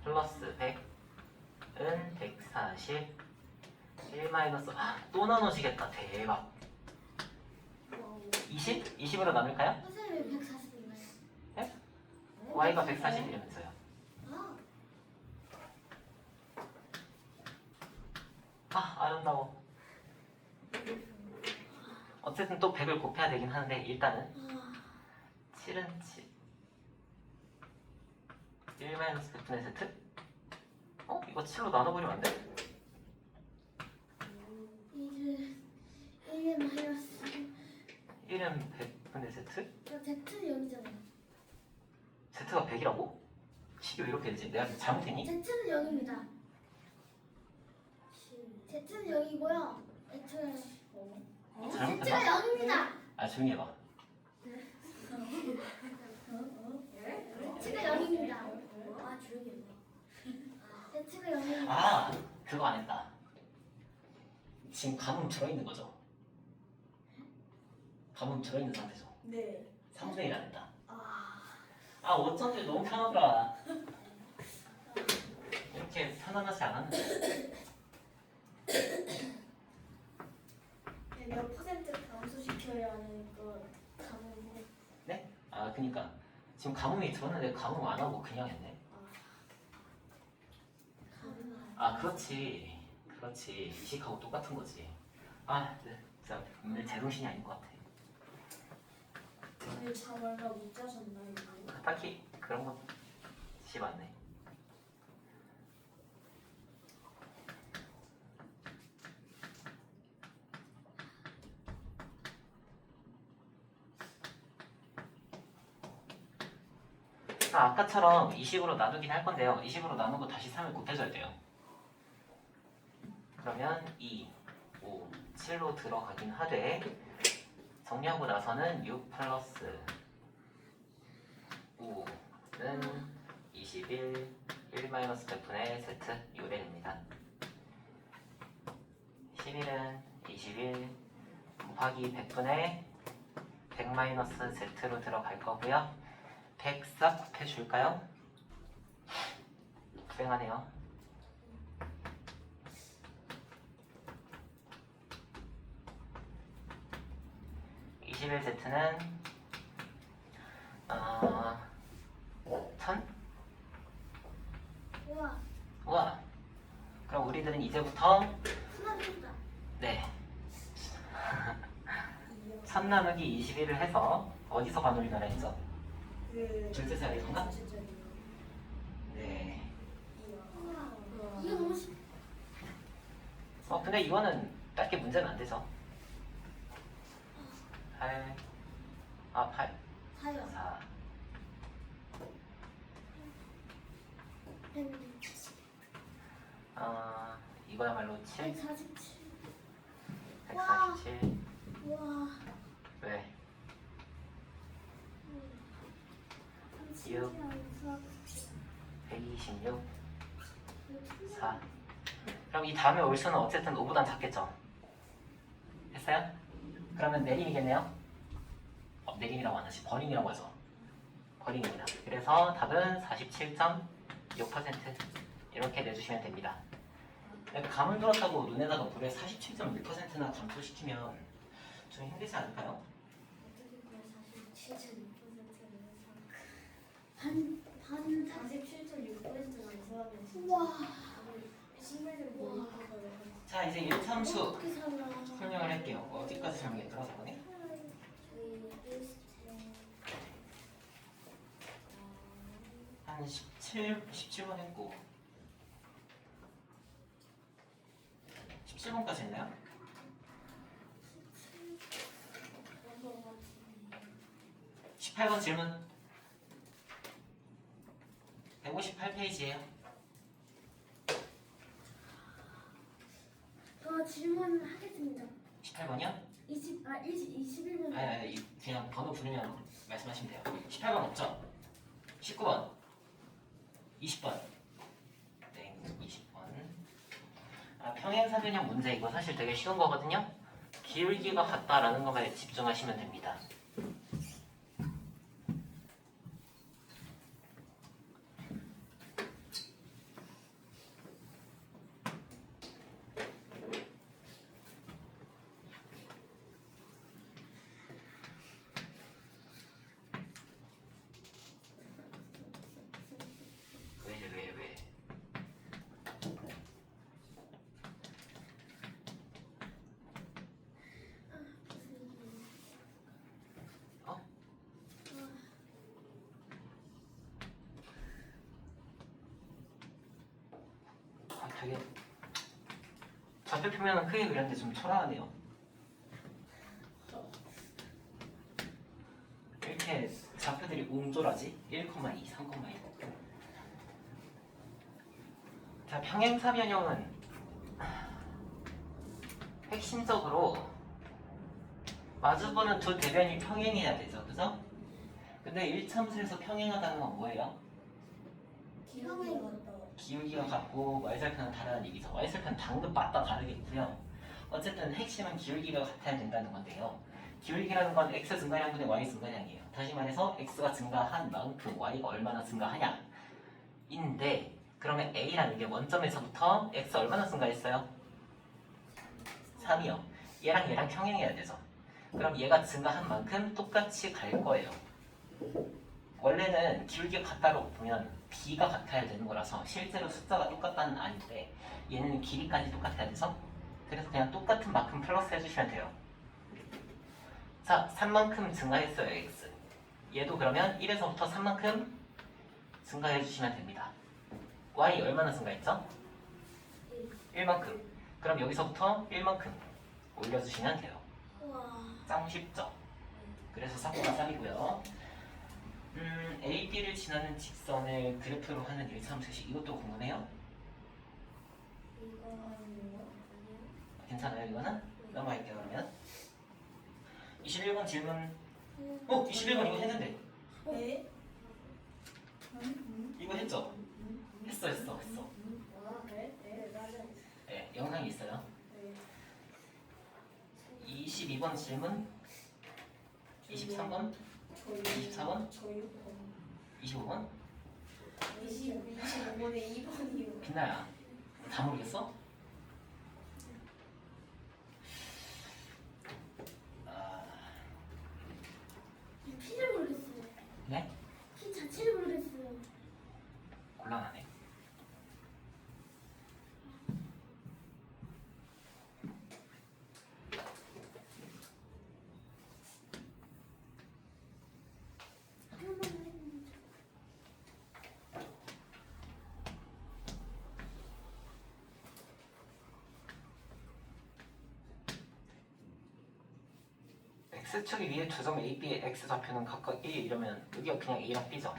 플러스 100은 140 1 마이너스 또 나눠지겠다. 대박. 20? 20으로 나눌까요? 선생님 140인가요? 네? y가 140이라면서요. 아름다워. 어쨌든 또 100을 곱해야 되긴 하는데 일단은 7은 7 1-100분의 z? 이거 7로 나눠버리면 안 돼? 1은 마이너스. 1은 100분의 z? z는 0이잖아요. z가 100이라고? 식이 왜 이렇게 되지? 내가 잘못했니? z는 0입니다. z는 0이고요. 애초에 잘못했나? X가 0입니다. 아 조용히 해봐. X가 0입니다. 아 조용히 해봐. X가 0입니다. 아 그거 안 했다. 지금 감음 들어있는 거죠? 감음 들어있는 상태죠? 네. 3분의 1 안 했다. 아. 아 어쩐지 너무 편하더라. 이렇게 편안하지 않았는데. 몇 퍼센트 감소시켜야 하는 건 감은 네? 아 그니까 지금 감음이 들었는데 감음 안 하고 그냥 했네. 아 그렇지 그렇지 이식하고 똑같은 거지. 아 네, 진짜 오늘 제정신이 아닌 것 같아. 오늘 잠 얼마 못 자셨나요? 딱히 그런 건 지 않네. 아까처럼 이 식으로 나누긴 할 건데요. 이 식으로 나누고 다시 3을 곱해줘야 돼요. 그러면 2, 5, 7로 들어가긴 하되 정리하고 나서는 6 플러스 5는 21, 1 마이너스 100분의 Z 요래입니다. 11은 21 곱하기 100분의 100 마이너스 Z로 들어갈 거고요. 100 싹 곱해줄까요? 불행하네요. 21Z는 1000? 우와. 우와. 그럼 우리들은 이제부터 수납했다. 네 3 나누기 21을 해서 어디서 반올림하라 했죠? 그 절대사리인가? 진짜요. 네. 우와. 이거 너무 쉽. 근데 이거는 딱히 문제는 안 되죠. 8 8 사요. 4 이거야말로 7 147. 147 우와. 왜? 126 4 그럼 이 다음에 올 수는 어쨌든 5보단 작겠죠? 됐어요? 그러면 내림이겠네요? 내림이라고 안 하지 버림이라고 하죠. 버림입니다. 그래서 답은 47.6% 이렇게 내주시면 됩니다. 감을 들었다고 눈에다가 무려 47.1%나 감소시키면 좀 힘들지 않을까요? 반 47.6% 감소하면 우와. 신발을 못 입고 가요. 자 이제 1참수 어떻게 살아? 설명을 할게요. 어디까지 설명했더라 저번에? 저희 한 17번 했고 17번까지 했나요? 18번 질문 158페이지에요. 저 질문 하겠습니다. 18번이요? 21번. 아니 그냥 번호 부르면 말씀하시면 돼요. 18번 없죠? 19번 20번 네 20번 평행사변형 문제 이거 사실 되게 쉬운 거거든요. 기울기가 같다라는 것만 집중하시면 됩니다. 왜? 어? 되게 좌표 표면은 크게 그렸는데 좀 초라하네요. 이렇게 좌표들이 옹졸하지? 1,2, 3,2. 자, 평행사 변형은 핵심적으로 마주보는 두 대변이 평행해야 되죠, 그죠? 근데 1참수에서 평행하다는 건 뭐예요? 기억이 같다. 기울기가 같고 y절편은 다르다는 얘기죠. y절편 당근 맞다 다르겠고요. 어쨌든 핵심은 기울기가 같아야 된다는 건데요. 기울기라는 건 x 증가량분의 y 증가량이에요. 다시 말해서 x가 증가한 만큼 y가 얼마나 증가하냐 인데, 그러면 a라는 게 원점에서부터 x 얼마나 증가했어요? 3이요. 얘랑 평행해야 되죠. 그럼 얘가 증가한 만큼 똑같이 갈 거예요. 원래는 기울기가 같다고 보면 b가 같아야 되는 거라서 실제로 숫자가 똑같다는 아닌데, 얘는 길이까지 똑같아야 돼서 그래서 그냥 똑같은 만큼 플러스 해주시면 돼요. 자, 3만큼 증가했어요, x. 얘도 그러면 1에서부터 3만큼 증가해 주시면 됩니다. y 얼마나 증가했죠? 1만큼. 그럼 여기서부터 1만큼 올려주시면 돼요. 우와. 짱 쉽죠? 그래서 사고가 3이고요. AB를 지나는 직선을 그래프로 하는 1참수식, 이것도 궁금해요? 이거는요? 괜찮아요, 이거는? 넘어갈게요, 그러면. 21번 질문. 21번 이거 했는데. 네? 이거 했죠? 했어. 아, 그래? 네, 맞아요. 네, 영상이 있어요. 네. 22번 질문. 23번. 24번? 저요? 25번? 25번에 2번이요. 빛나야. 다 모르겠어? 아, 피를 모르겠어요. 네? 피 자체를 모르겠어요. 곤란하네. 하나만 해보면 X축이 위에 두 점 A, B의 X 좌표는 각각 1 이러면 여기가 그냥 A랑 B죠.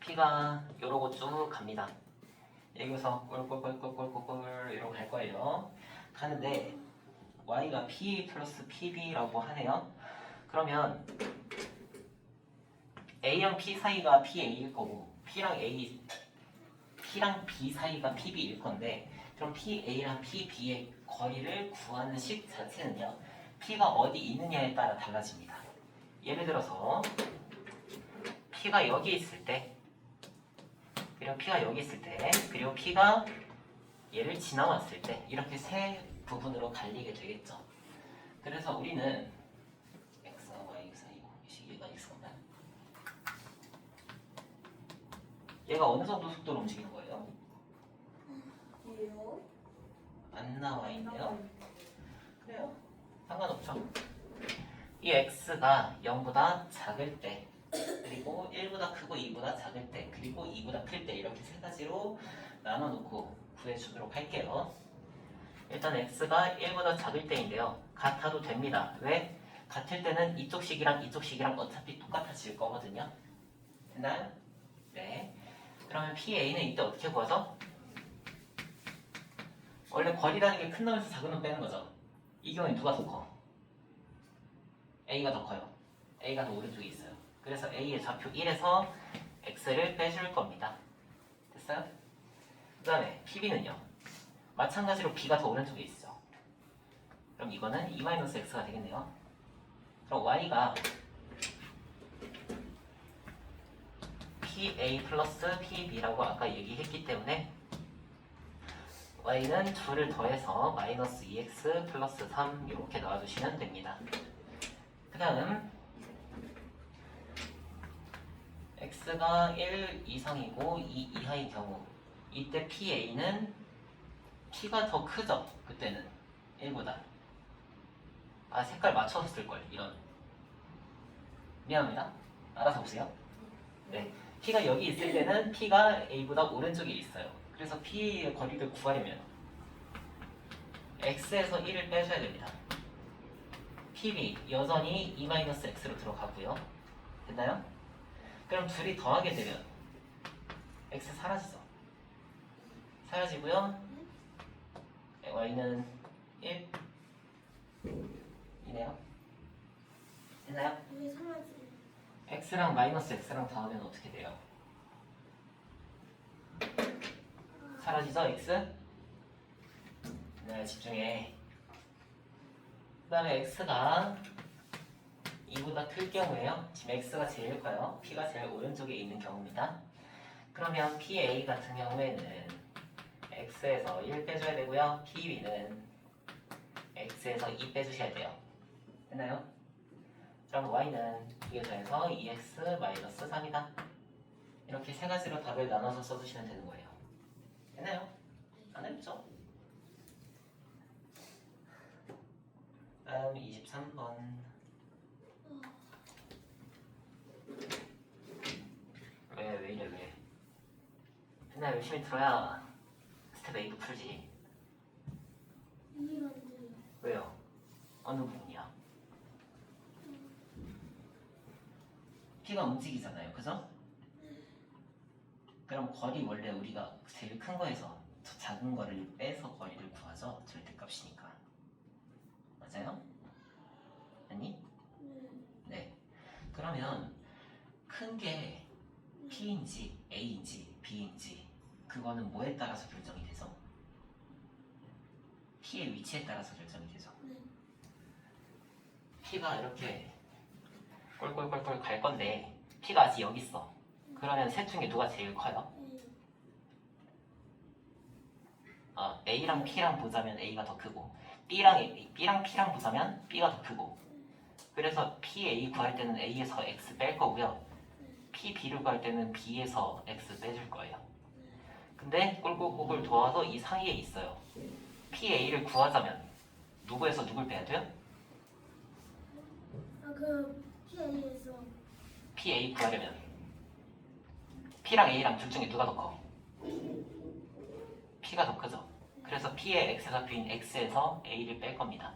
P가 요러고 쭉 갑니다. 여기서 꼴꼴꼴꼴꼴꼴 이러고 갈 거예요. 가는데 Y가 P 플러스 PB라고 하네요. 그러면 A랑 P 사이가 PA일 거고 P랑 B 사이가 PB일 건데, 그럼 PA랑 PB의 거리를 구하는 식 자체는요, P가 어디 있느냐에 따라 달라집니다. 예를 들어서 P가 여기 있을 때, 그리고 P가 여기 있을 때, 그리고 P가 얘를 지나왔을 때, 이렇게 세 부분으로 갈리게 되겠죠. 그래서 우리는 X와 Y 사이고 이 시기가 X구나. 얘가 어느 정도 속도로 움직이는 거예요? 예요? 안 나와 있네요. 그래요? 상관없죠. 이 x가 0보다 작을 때, 그리고 1보다 크고 2보다 작을 때, 그리고 2보다 클 때, 이렇게 세 가지로 나눠놓고 구해주도록 할게요. 일단 x가 1보다 작을 때인데요. 같아도 됩니다. 왜? 같을 때는 이쪽 식이랑 이쪽 식이랑 어차피 똑같아질 거거든요. 됐나요? 네. 그러면 PA는 이때 어떻게 구하죠? 원래 거리라는 게 큰 놈에서 작은 놈 빼는 거죠. 이 경우에 누가 더 커? A가 더 커요. A가 더 오른쪽에 있어요. 그래서 A의 좌표 1에서 X를 빼줄 겁니다. 됐어요? 그 다음에 PB는요. 마찬가지로 B가 더 오른쪽에 있죠. 그럼 이거는 2-X가 되겠네요. 그럼 Y가 PA 플러스 PB라고 아까 얘기했기 때문에 y는 2를 더해서 마이너스 2x 플러스 3 이렇게 나와주시면 됩니다. 그 다음 x가 1 이상이고 2 이하인 경우, 이때 PA는 P가 더 크죠? 그때는 1보다. 아, 색깔 맞춰서 쓸걸. 이런. 미안합니다. 알아서 보세요. 네, P가 여기 있을 때는 P가 A보다 오른쪽에 있어요. 그래서 P의 거리를 구하려면 X에서 1을 빼줘야 됩니다. PB 여전히 2-X로 들어가고요. 됐나요? 그럼 둘이 더하게 되면 X 사라지죠. 사라지고요. y는 1 이네요. 됐나요? 왜 사라지? x랑 마이너스 x랑 더하면 어떻게 돼요? 사라지죠 x? 네, 집중해. 그 다음에 x가 2보다 클 경우에요. 지금 x가 제일 커요. p가 제일 오른쪽에 있는 경우입니다. 그러면 PA 같은 경우에는 x에서 1 빼줘야 되고요. PB는 x에서 2 빼주셔야 돼요. 됐나요? 그럼 y는 2에서 2x 마이너스 3이다. 이렇게 세 가지로 답을 나눠서 써주시면 되는 거예요. 됐나요? 안 어렵죠? 다음 23번. 왜 이래 왜? 맨날 열심히 들어야 스텝 A도 풀지. 이해가 안 돼요. 왜요? 어느 부분이야? P가 움직이잖아요, 그죠? 그럼 거리 원래 우리가 제일 큰 거에서 더 작은 거를 빼서 거리를 구하죠, 절대값이니까. 맞아요? 아니? 네. 그러면 큰 게 P인지 A인지 B인지 그거는 뭐에 따라서 결정이 되죠? P의 위치에 따라서 결정이 되죠. P가 이렇게 꼴꼴꼴꼴 갈 건데 P가 아직 여기 있어. 그러면 셋 중에 누가 제일 커요? A랑 P랑 보자면 A가 더 크고 B랑 P랑 보자면 B가 더 크고 그래서 PA 구할 때는 A에서 X 뺄 거고요. PB를 구할 때는 B에서 X 빼줄 거예요. 근데 꼴꼴꼴꼴 도와서 이 사이에 있어요. PA를 구하자면 누구에서 누굴 빼야 돼요? 그 PA에서 PA 구하려면 P랑 A랑 둘 중에 누가 더 커? P가 더 크죠. 그래서 P의 X좌표인 X에서 A를 뺄 겁니다.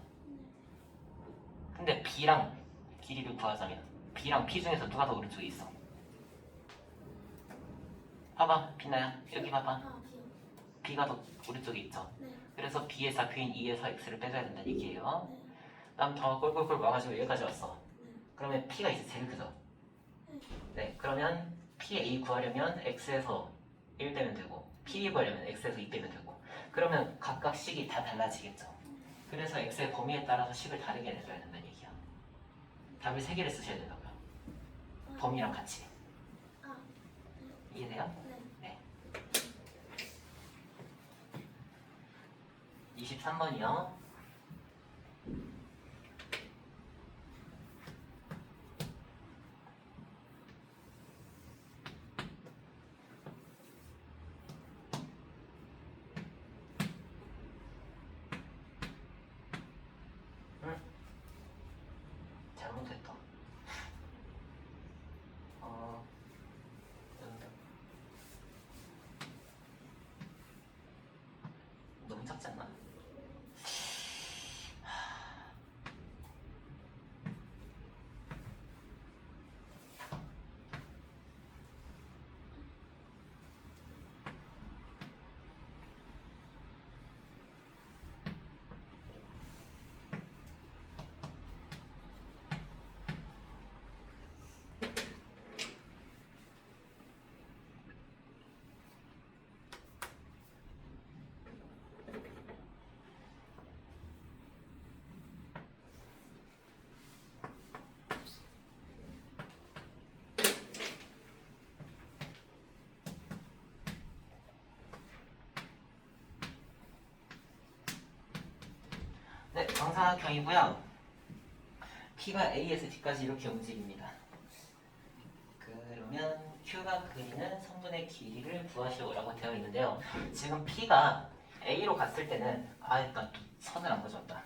근데 B랑 길이를 구하자면 B랑 P 중에서 누가 더 오른쪽에 있어? 봐봐, 빛나야. 여기 봐봐. B요. B가 더 오른쪽에 있죠. 네. 그래서 B의 좌표인 2에서 X를 빼줘야 된다는 얘기예요. 다음 더 꼴꼴꼴 와가지고 여기까지 왔어. 그러면 P가 이제 제일 크죠. 네, 그러면 PA 구하려면 X에서 1 빼면 되고 PB 구하려면 X에서 2 빼면 되고 그러면 각각 식이 다 달라지겠죠. 그래서 X의 범위에 따라서 식을 다르게 내줘야 된다는 얘기야. 답을 3개를 쓰셔야 된다고요. 범위랑 같이. 이해돼요? 네. 23번이요. 잘못했다. 너무 작지 않나? 네, 정사각형이고요. P가 A에서 D까지 이렇게 움직입니다. 그러면 Q가 그리는 성분의 길이를 구하시오라고 되어 있는데요. 지금 P가 A로 갔을 때는 나 선을 안 가져왔다.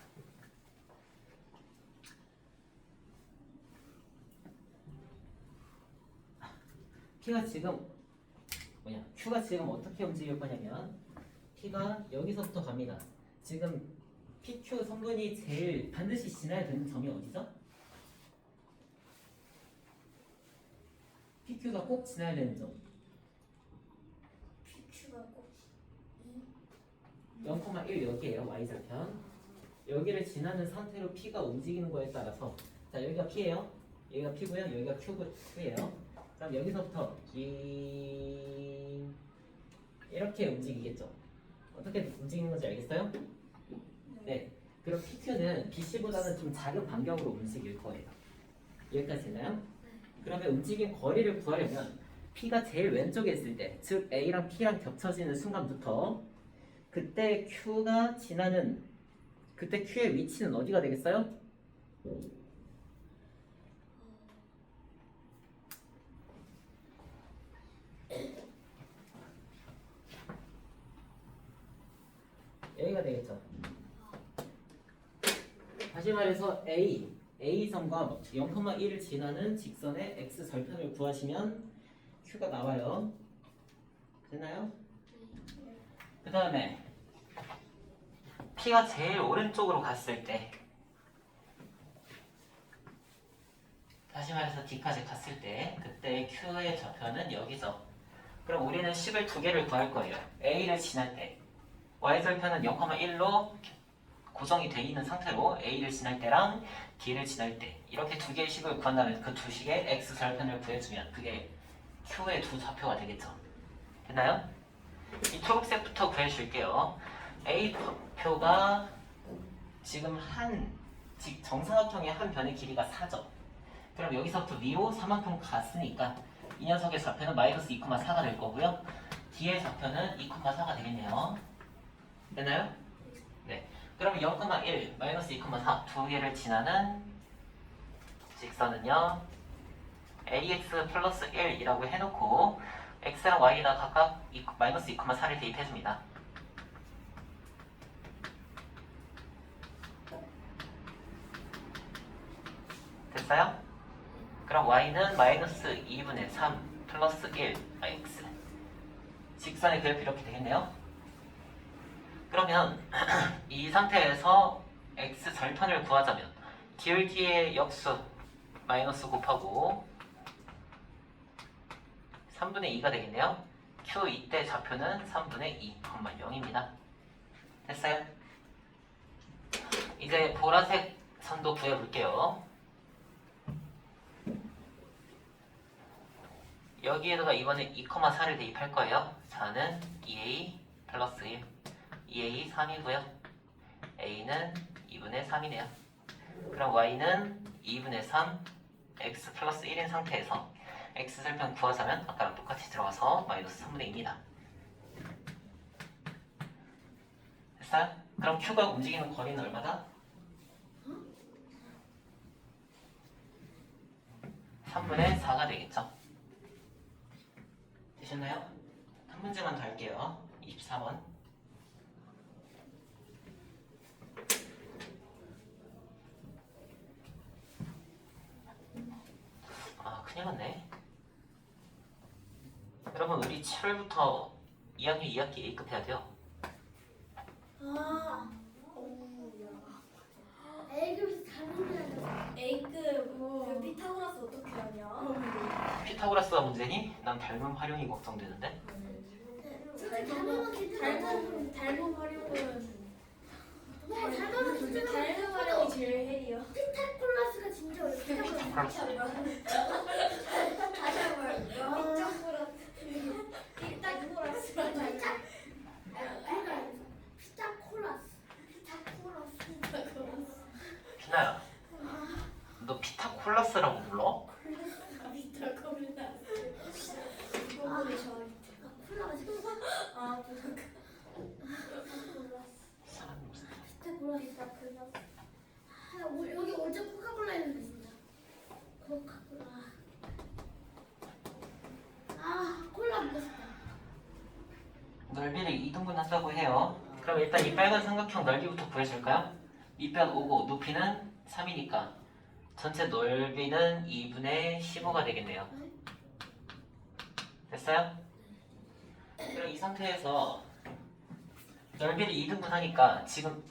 Q가 지금 어떻게 움직일 거냐면 P가 여기서부터 갑니다. 지금 PQ 성분이 제일 반드시 지나야 되는 점이 어디죠? PQ가 꼭 지나야 되는 점. PQ가 꼭 0,1 여기에요. y절편. 여기를 지나는 상태로 P가 움직이는 거에 따라서 자 여기가 P예요. 여기가 P고요. 여기가 Q예요. 그럼 여기서부터 이렇게 움직이겠죠. 어떻게 움직이는 건지 알겠어요? 네. 그럼 PQ는 BC보다는 좀 작은 반경으로 움직일 거예요. 여기까지 됐나요? 그러면 움직임 거리를 구하려면 P가 제일 왼쪽에 있을 때, 즉 A랑 P랑 겹쳐지는 순간부터 그때 Q의 위치는 어디가 되겠어요? 여기가 되겠죠. 다시 말해서 A선과 0,1을 지나는 직선의 X절편을 구하시면 Q가 나와요. 됐나요? 그 다음에 P가 제일 오른쪽으로 갔을 때 다시 말해서 D까지 갔을 때 그때 Q의 좌표는 여기죠. 그럼 우리는 식을 두 개를 구할 거예요. A를 지날 때 Y절편은 0,1로 고정이 돼 있는 상태로 A를 지날 때랑 D를 지날 때 이렇게 두 개의 식을 구한다면 그 두 식의 X절편을 구해주면 그게 Q의 두 좌표가 되겠죠. 됐나요? 이 초록색부터 구해줄게요. A표가 지금 정사각형의 한 변의 길이가 4죠. 그럼 여기서부터 위로 4만큼 갔으니까 이 녀석의 좌표는 마이너스 2,4가 될 거고요. D의 좌표는 2,4가 되겠네요. 됐나요? 네. 그럼 0,1, 마이너스 2,4 두 개를 지나는 직선은요. ax 플러스 1이라고 해놓고 x랑 y에다 각각 마이너스 2,4를 대입해줍니다. 됐어요? 그럼 y는 마이너스 2분의 3 플러스 1 x 직선의 그래프 이렇게 되겠네요. 그러면 이 상태에서 x 절편을 구하자면 기울기의 역수 마이너스 곱하고 3분의 2가 되겠네요. q 이때 좌표는 3분의 2, 0입니다. 됐어요? 이제 보라색 선도 구해볼게요. 여기에다가 이번에 2,4를 대입할 거예요. 4는 2a 플러스 1 2a 3이고요. a는 2분의 3이네요. 그럼 y는 2분의 3 x 플러스 1인 상태에서 x절편 구하자면 아까랑 똑같이 들어가서 마이너스 3분의 2입니다. 됐어요? 그럼 q가 움직이는 거리는 얼마다? 3분의 4가 되겠죠. 되셨나요? 한 문제만 더 할게요. 24번. 큰일 났네. 여러분 우리 7월부터 2학년 2학기 A급 해야 돼요. A급에서 다른 게 아니라 A급 그 피타고라스 어떻게 하냐? 피타고라스가 문제니? 난 닮음 활용이 걱정되는데. 솔직히 닮으면 괜찮아. 닮은 활용은 닮으면 괜찮아. 닮은 활용이 제일 헬이요. 피타콜라스가 진짜 어려워. 피타고라스. 다시 한번 피타고라스. 피나야, 너 피타콜라스라고 불러? 사람이 무슨 여기 언제 코카콜라 있는데 진짜. 코카콜라. 콜라 먹고 싶다. 넓이를 2등분 한다고 해요. 그럼 일단 이 빨간 삼각형 넓이부터 구해줄까요? 밑변 5고 높이는 3이니까 전체 넓이는 2분의 15가 되겠네요. 됐어요? 그럼 이 상태에서 넓이를 2등분 하니까 지금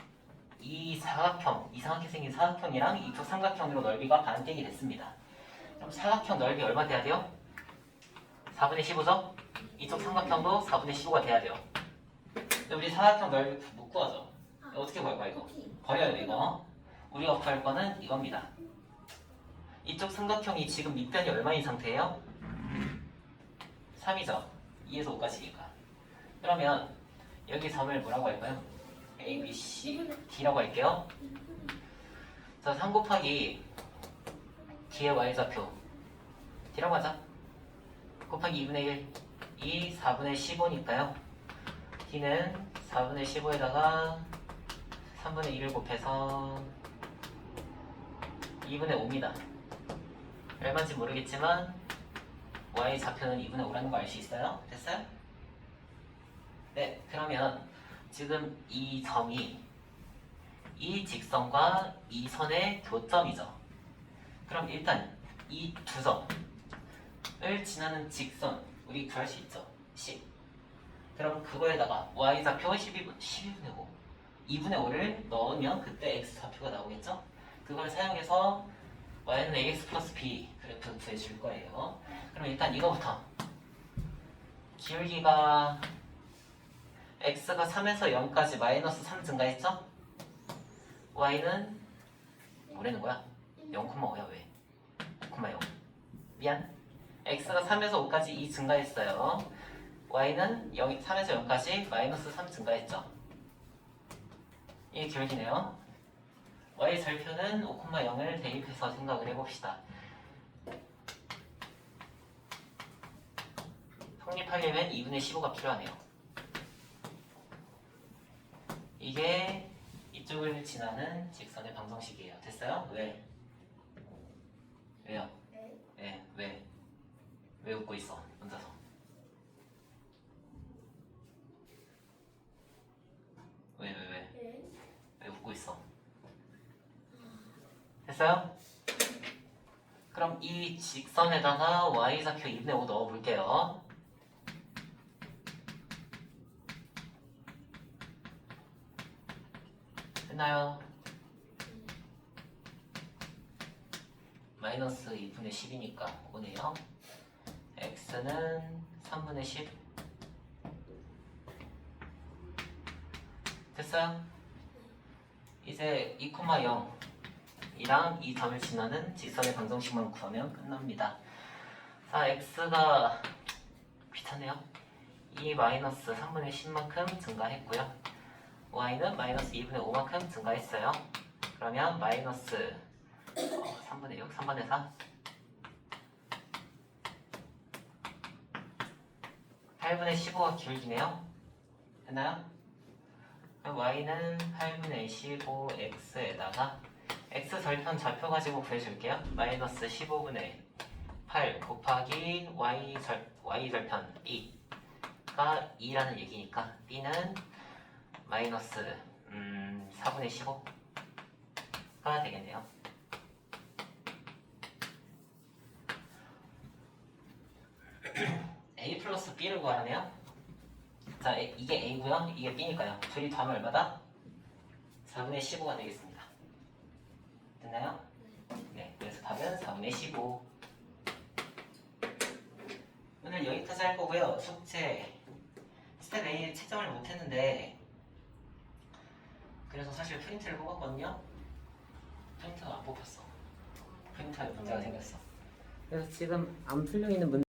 이상하게 생긴 사각형이랑 이쪽 삼각형으로 넓이가 반대이 됐습니다. 그럼 사각형 넓이 얼마 돼야 돼요? 4분의 15죠? 이쪽 삼각형도 4분의 15가 돼야 돼요. 근데 우리 사각형 넓이 못 구하죠. 어떻게 구할 거야 이거? 어떻게? 버려야 돼 이거. 우리가 구할 거는 이겁니다. 이쪽 삼각형이 지금 밑변이 얼마인 상태예요? 3이죠. 2에서 5까지니까. 그러면 여기 점을 뭐라고 할까요? A, B, C, D라고 할게요. 자, 3 곱하기 D의 Y좌표 D라고 하자. 곱하기 2분의 1 이 4분의 15니까요. D는 4분의 15에다가 3분의 1을 곱해서 2분의 5입니다. 얼마인지 모르겠지만 Y 좌표는 2분의 5라는 거 알 수 있어요? 됐어요? 네, 그러면 지금 이 점이 이 직선과 이 선의 교점이죠. 그럼 일단 이 두 점을 지나는 직선 우리 구할 수 있죠? 10. 그럼 그거에다가 Y좌표 12분의 5 2분의 5를 넣으면 그때 X좌표가 나오겠죠? 그걸 사용해서 Y는 AX 플러스 B 그래프 구해줄 거예요. 그럼 일단 이거부터 기울기가 X가 3에서 0까지 마이너스 3 증가했죠? Y는 뭐라는 거야? 0,5야 왜? 0,0 미안. X가 3에서 5까지 2 증가했어요. Y는 3에서 0까지 마이너스 3 증가했죠? 이게 기울기네요. Y 절표는 5,0을 대입해서 생각을 해봅시다. 성립하려면 2분의 15가 필요하네요. 이게 이쪽을 지나는 직선의 방정식이에요. 됐어요? 왜? 왜요? 네. 네, 왜? 왜 웃고 있어? 혼자서. 왜? 네. 왜 웃고 있어? 됐어요? 그럼 이 직선에다가 Y좌표 2분의 5 넣어볼게요. 됐나요? 마이너스 2분의 10이니까 오네요. X는 3분의 10 됐어요? 이제 2,0 이랑 이 점을 지나는 직선의 방정식만 구하면 끝납니다. 자, X가 귀찮네요. 2 마이너스 3분의 10만큼 증가했고요. Y는 마이너스 2분의 5만큼 증가했어요. 그러면 마이너스 3분의 6, 3분의 4 8분의 15가 기울기네요. 됐나요? 그럼 Y는 8분의 15X에다가 X 절편 좌표 가지고 구해줄게요. 마이너스 15분의 8 곱하기 Y 절편 B가 2라는 얘기니까 B는 마이너스 4분의 15가 되겠네요. A 플러스 B를 구하네요. 자, 이게 A고요. 이게 B니까요. 둘이 더하면 얼마다? 4분의 15가 되겠습니다. 됐나요? 네, 그래서 답은 4분의 15. 오늘 여기까지 할 거고요. 숙제 스텝 A 채점을 못했는데 그래서 사실 프린트를 뽑았거든요. 프린트가 안 뽑혔어. 프린터에 문제가 생겼어. 그래서 지금 안 풀려 있는 문제